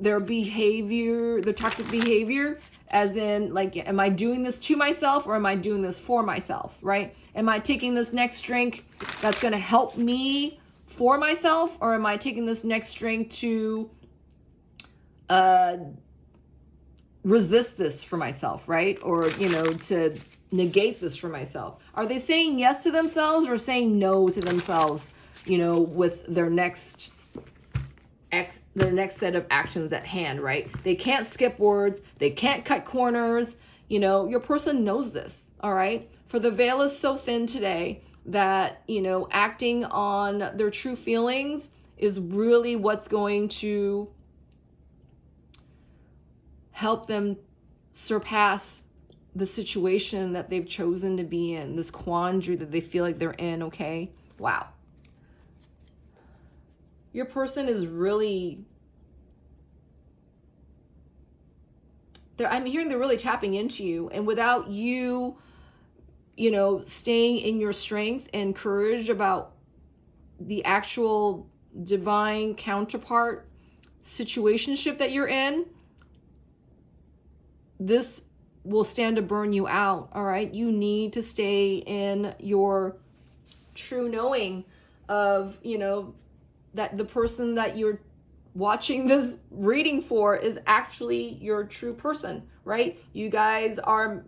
behavior, their toxic behavior, as in, like, am I doing this to myself or am I doing this for myself, right? Am I taking this next drink that's going to help me for myself, or am I taking this next drink to resist this for myself, right? Or, you know, to negate this for myself? Are they saying yes to themselves or saying no to themselves, you know, with their next set of actions at hand, right? They can't skip words. They can't cut corners. You know, your person knows this, all right? For the veil is so thin today that, you know, acting on their true feelings is really what's going to help them surpass the situation that they've chosen to be in, this quandary that they feel like they're in, okay? Wow. Your person is really, I'm hearing they're really tapping into you. And without you, you know, staying in your strength and courage about the actual divine counterpart situationship that you're in, this will stand to burn you out, all right? You need to stay in your true knowing of, you know, that the person that you're watching this reading for is actually your true person, right? You guys are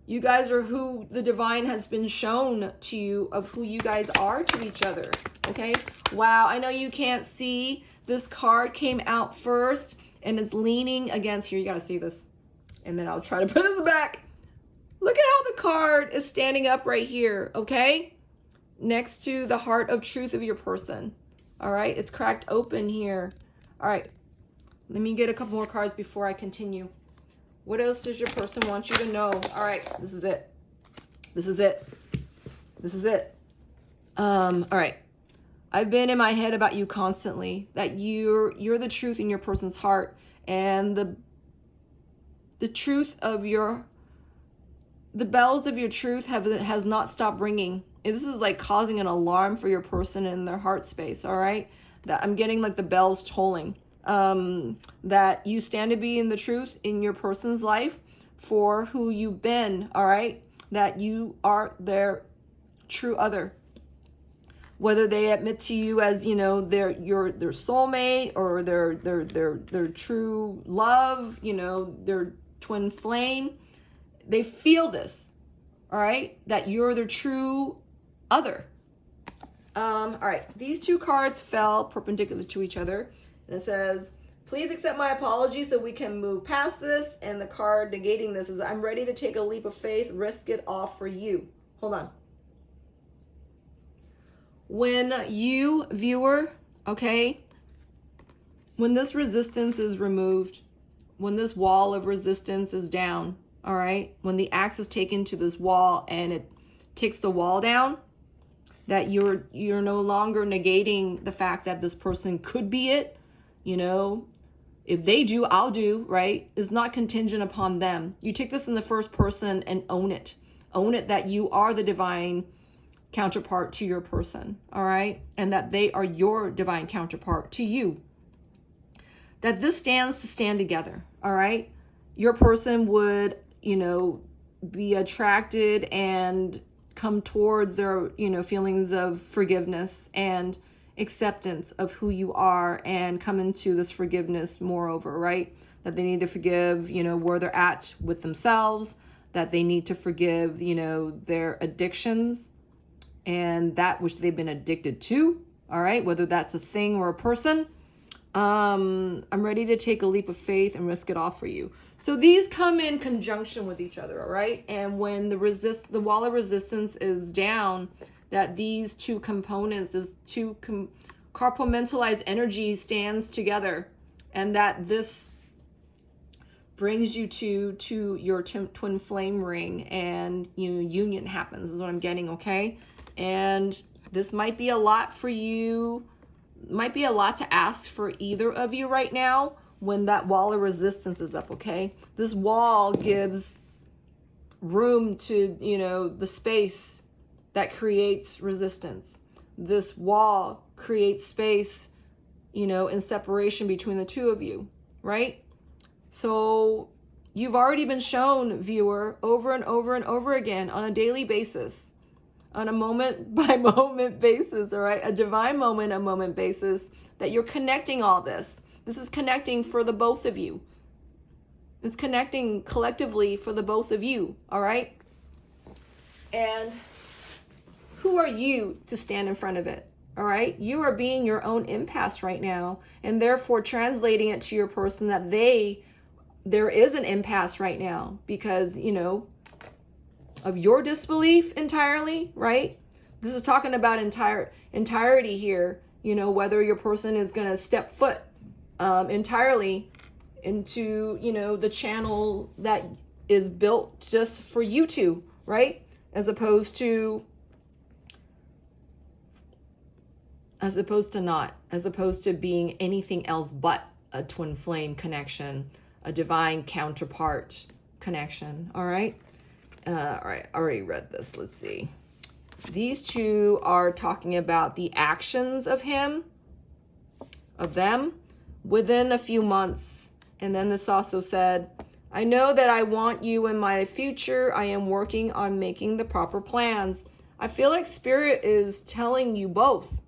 who the divine has been shown to you of who you guys are to each other, okay? Wow, I know you can't see. This card came out first and it's leaning against, here, you gotta see this. And then I'll try to put this back. Look at how the card is standing up right here, okay? Next to the heart of truth of your person. All right, it's cracked open here. All right, let me get a couple more cards before I continue. What else does your person want you to know? All right, this is it. This is it. This is it. All right. I've been in my head about you constantly, that you're the truth in your person's heart, and the truth of the bells of your truth has not stopped ringing. This is like causing an alarm for your person in their heart space, all right? That I'm getting like the bells tolling. That you stand to be in the truth in your person's life for who you've been, all right? That you are their true other. Whether they admit to you as, you know, their soulmate, or their true love, you know, their twin flame, they feel this, all right? That you're their true other. All right, these two cards fell perpendicular to each other, and it says, please accept my apology so we can move past this. And the card negating this is, I'm ready to take a leap of faith, risk it all for you. Hold on. When you, viewer, okay, when this resistance is removed, when this wall of resistance is down, all right, when the axe is taken to this wall and it takes the wall down, that you're no longer negating the fact that this person could be it, you know, if they do, I'll do, right? Is not contingent upon them. You take this in the first person and own it. Own it that you are the divine counterpart to your person, all right? And that they are your divine counterpart to you. That this stands to stand together, all right? Your person would, you know, be attracted and come towards their, you know, feelings of forgiveness and acceptance of who you are, and come into this forgiveness moreover, right? That they need to forgive, you know, where they're at with themselves, that they need to forgive, you know, their addictions and that which they've been addicted to, all right? Whether that's a thing or a person. I'm ready to take a leap of faith and risk it all for you. So these come in conjunction with each other, all right? And when the wall of resistance is down, that these two components, this two compartmentalized energy stands together, and that this brings you to your twin flame ring, and, you know, union happens is what I'm getting, okay? And This might be a lot for you, might be a lot to ask for either of you right now when that wall of resistance is up, okay? This wall gives room to, the space that creates resistance. This wall creates space, in separation between the two of you, right? So you've already been shown, viewer, over and over and over again on a daily basis, on a moment by moment basis, all right? A divine moment, a moment basis, that you're connecting all this. This is connecting for the both of you. It's connecting collectively for the both of you, all right? And who are you to stand in front of it, all right? You are being your own impasse right now, and therefore translating it to your person that there is an impasse right now because, of your disbelief entirely, right? This is talking about entirety here, whether your person is going to step foot entirely into, the channel that is built just for you two, right? As opposed to not, as opposed to being anything else but a twin flame connection, a divine counterpart connection, all right? All right, I already read this. Let's see. These two are talking about the actions of them within a few months. And then this also said, I know that I want you in my future. I am working on making the proper plans. I feel like Spirit is telling you both.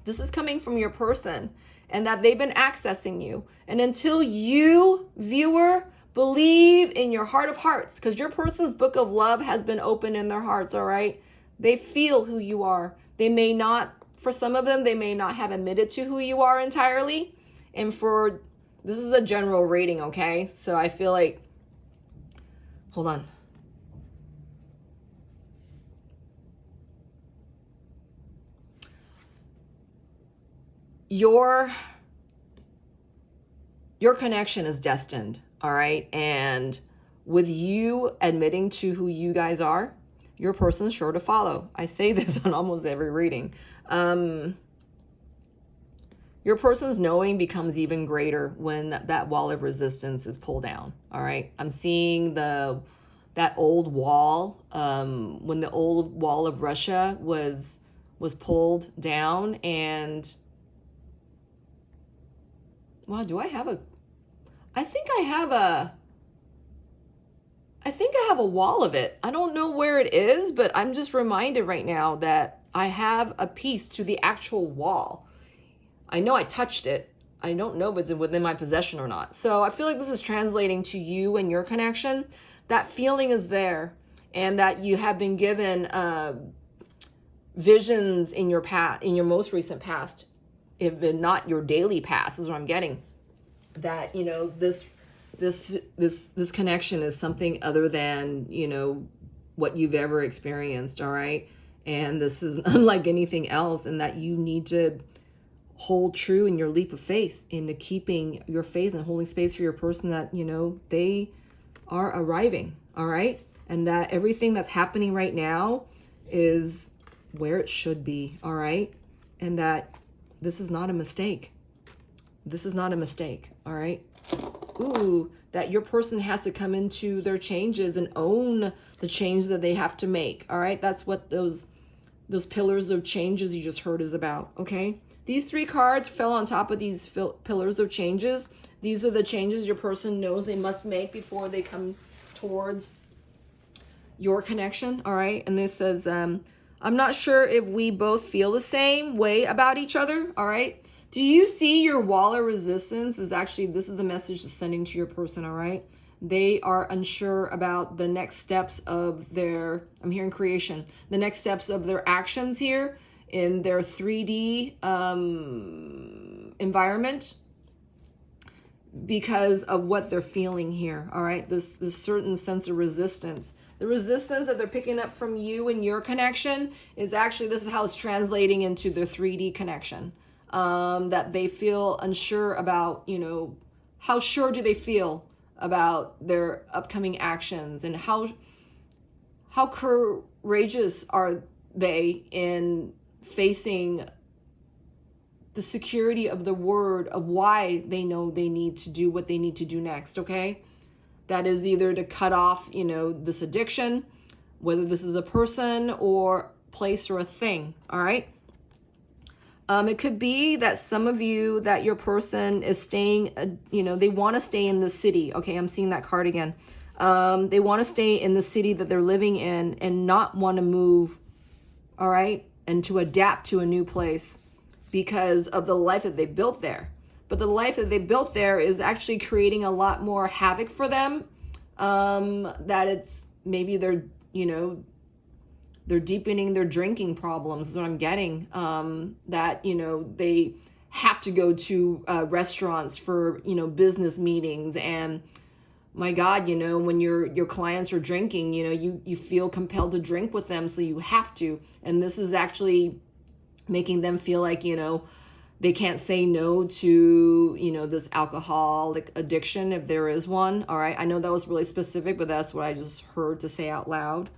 This is coming from your person and that they've been accessing you. And until you, viewer, believe in your heart of hearts, because your person's book of love has been opened in their hearts, all right? They feel who you are. They may not, for some of them, they may not have admitted to who you are entirely. And this is a general reading, okay? So I feel like, hold on. Your connection is destined, all right? And with you admitting to who you guys are, your person's sure to follow. I say this on almost every reading. Your person's knowing becomes even greater when that wall of resistance is pulled down, all right? I'm seeing that old wall, when the old wall of Russia was pulled down, and wow, I think I have a wall of it. I don't know where it is, but I'm just reminded right now that I have a piece to the actual wall. I know I touched it. I don't know if it's within my possession or not. So I feel like this is translating to you and your connection. That feeling is there, and that you have been given visions in your past, in your most recent past, if not your daily past, is what I'm getting. That, this connection is something other than, what you've ever experienced, all right? And this is unlike anything else, and that you need to hold true in your leap of faith into keeping your faith and holding space for your person, that, they are arriving, all right? And that everything that's happening right now is where it should be, all right? And that this is not a mistake. This is not a mistake, all right? Ooh, that your person has to come into their changes and own the change that they have to make, all right? That's what those pillars of changes you just heard is about, okay? These three cards fell on top of these pillars of changes. These are the changes your person knows they must make before they come towards your connection, all right? And this says, I'm not sure if we both feel the same way about each other, all right? Do you see your wall of resistance is actually, this is the message it's sending to your person, all right? They are unsure about the next steps of their, I'm hearing creation, the next steps of their actions here in their 3D environment because of what they're feeling here, all right? This certain sense of resistance. The resistance that they're picking up from you and your connection is actually, this is how it's translating into their 3D connection. That they feel unsure about, how sure do they feel about their upcoming actions, and how courageous are they in facing the security of the word of why they know they need to do what they need to do next, okay? That is either to cut off, this addiction, whether this is a person or place or a thing, all right? It could be that some of you, that your person is staying, they want to stay in the city. Okay, I'm seeing that card again. They want to stay in the city that they're living in and not want to move, all right? And to adapt to a new place because of the life that they built there. But the life that they built there is actually creating a lot more havoc for them. That it's maybe they're deepening their drinking problems is what I'm getting. That, they have to go to restaurants for, business meetings. And my God, when your clients are drinking, you feel compelled to drink with them. So you have to. And this is actually making them feel like, they can't say no to, this alcoholic addiction if there is one. All right. I know that was really specific, but that's what I just heard to say out loud.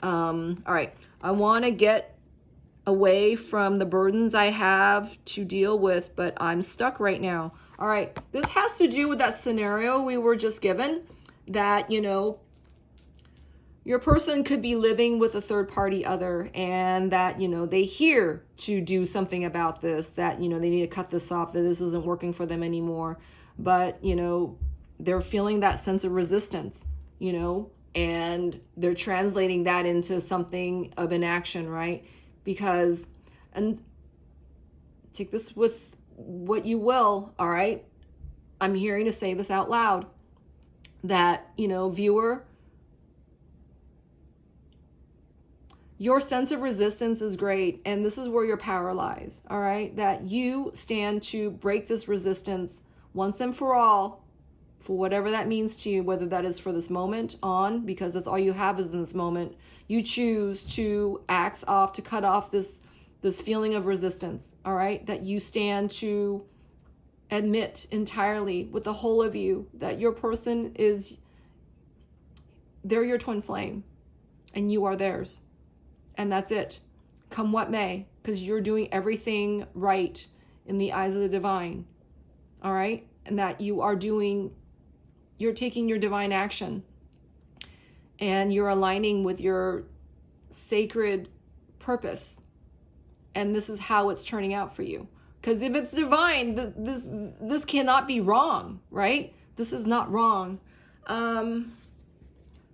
All right. I want to get away from the burdens I have to deal with, but I'm stuck right now. All right. This has to do with that scenario we were just given that, your person could be living with a third party other and that, they hear to do something about this, that, they need to cut this off, that this isn't working for them anymore. But, they're feeling that sense of resistance, and they're translating that into something of an action, right? Because, and take this with what you will, all right? I'm hearing to say this out loud, that, viewer, your sense of resistance is great, and this is where your power lies, all right? That you stand to break this resistance once and for all, for whatever that means to you, whether that is for this moment on, because that's all you have is in this moment. You choose to axe off, to cut off this feeling of resistance, all right? That you stand to admit entirely with the whole of you that your person they're your twin flame, and you are theirs. And that's it. Come what may, because you're doing everything right in the eyes of the divine. All right? And that you're taking your divine action. And you're aligning with your sacred purpose. And this is how it's turning out for you. Because if it's divine, this cannot be wrong, right? This is not wrong.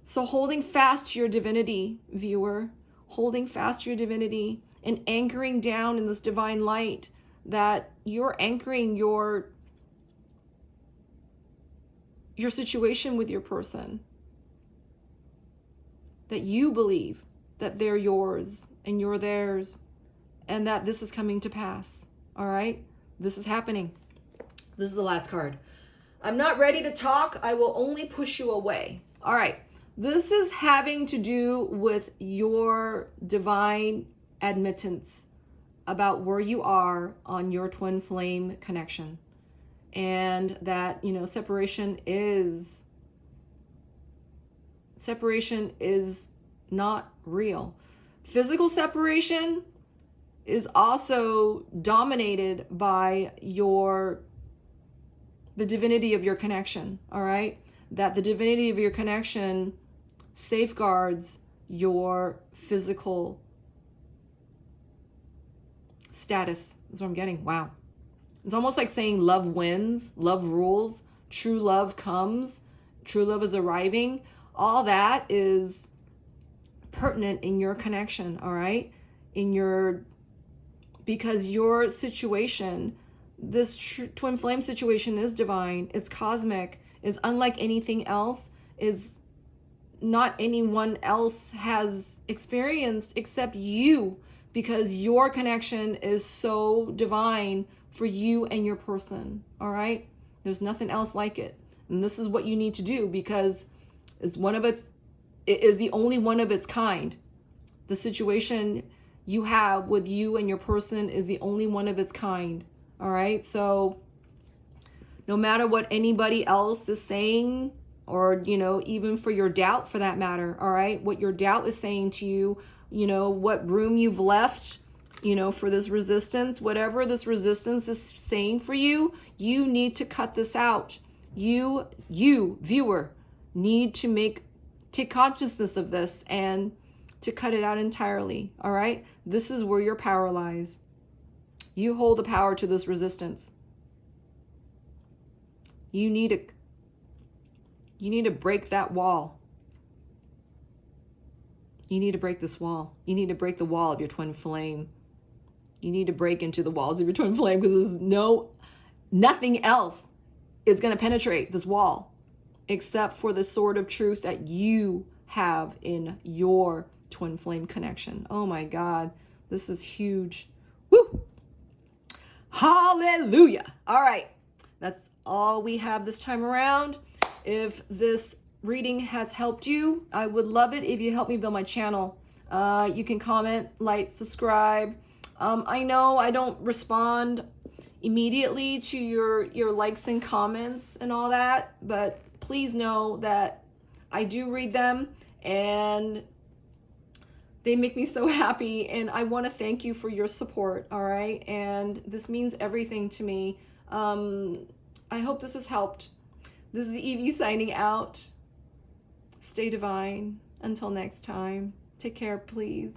So holding fast to your divinity, viewer, holding fast to your divinity and anchoring down in this divine light, that you're anchoring your situation with your person, that you believe that they're yours and you're theirs, and that this is coming to pass. All right? This is happening. This is the last card. I'm not ready to talk. I will only push you away. All right. This is having to do with your divine admittance about where you are on your twin flame connection. And that, separation is not real. Physical separation is also dominated by the divinity of your connection, all right? That the divinity of your connection safeguards your physical status. That's what I'm getting. Wow. It's almost like saying love wins, love rules, true love comes, true love is arriving. All that is pertinent in your connection, all right? Because your situation, this twin flame situation is divine, it's cosmic, is unlike anything else, is not anyone else has experienced except you, because your connection is so divine for you and your person, all right? There's nothing else like it. And this is what you need to do, because it is the only one of its kind. The situation you have with you and your person is the only one of its kind, all right? So no matter what anybody else is saying, or, even for your doubt for that matter, all right? What your doubt is saying to you, what room you've left you know, for this resistance, whatever this resistance is saying for you, you need to cut this out. You, viewer, need to take consciousness of this and to cut it out entirely. All right? This is where your power lies. You hold the power to this resistance. You need to break that wall. You need to break this wall. You need to break the wall of your twin flame. You need to break into the walls of your twin flame, because there's nothing else is going to penetrate this wall except for the sword of truth that you have in your twin flame connection. Oh my God, this is huge. Woo! Hallelujah. All right, that's all we have this time around. If this reading has helped you, I would love it if you help me build my channel. You can comment, like, subscribe. I know I don't respond immediately to your likes and comments and all that, but please know that I do read them and they make me so happy, and I want to thank you for your support. All right, and this means everything to me. I hope this has helped. This is Evie signing out. Stay divine. Until next time, take care, please.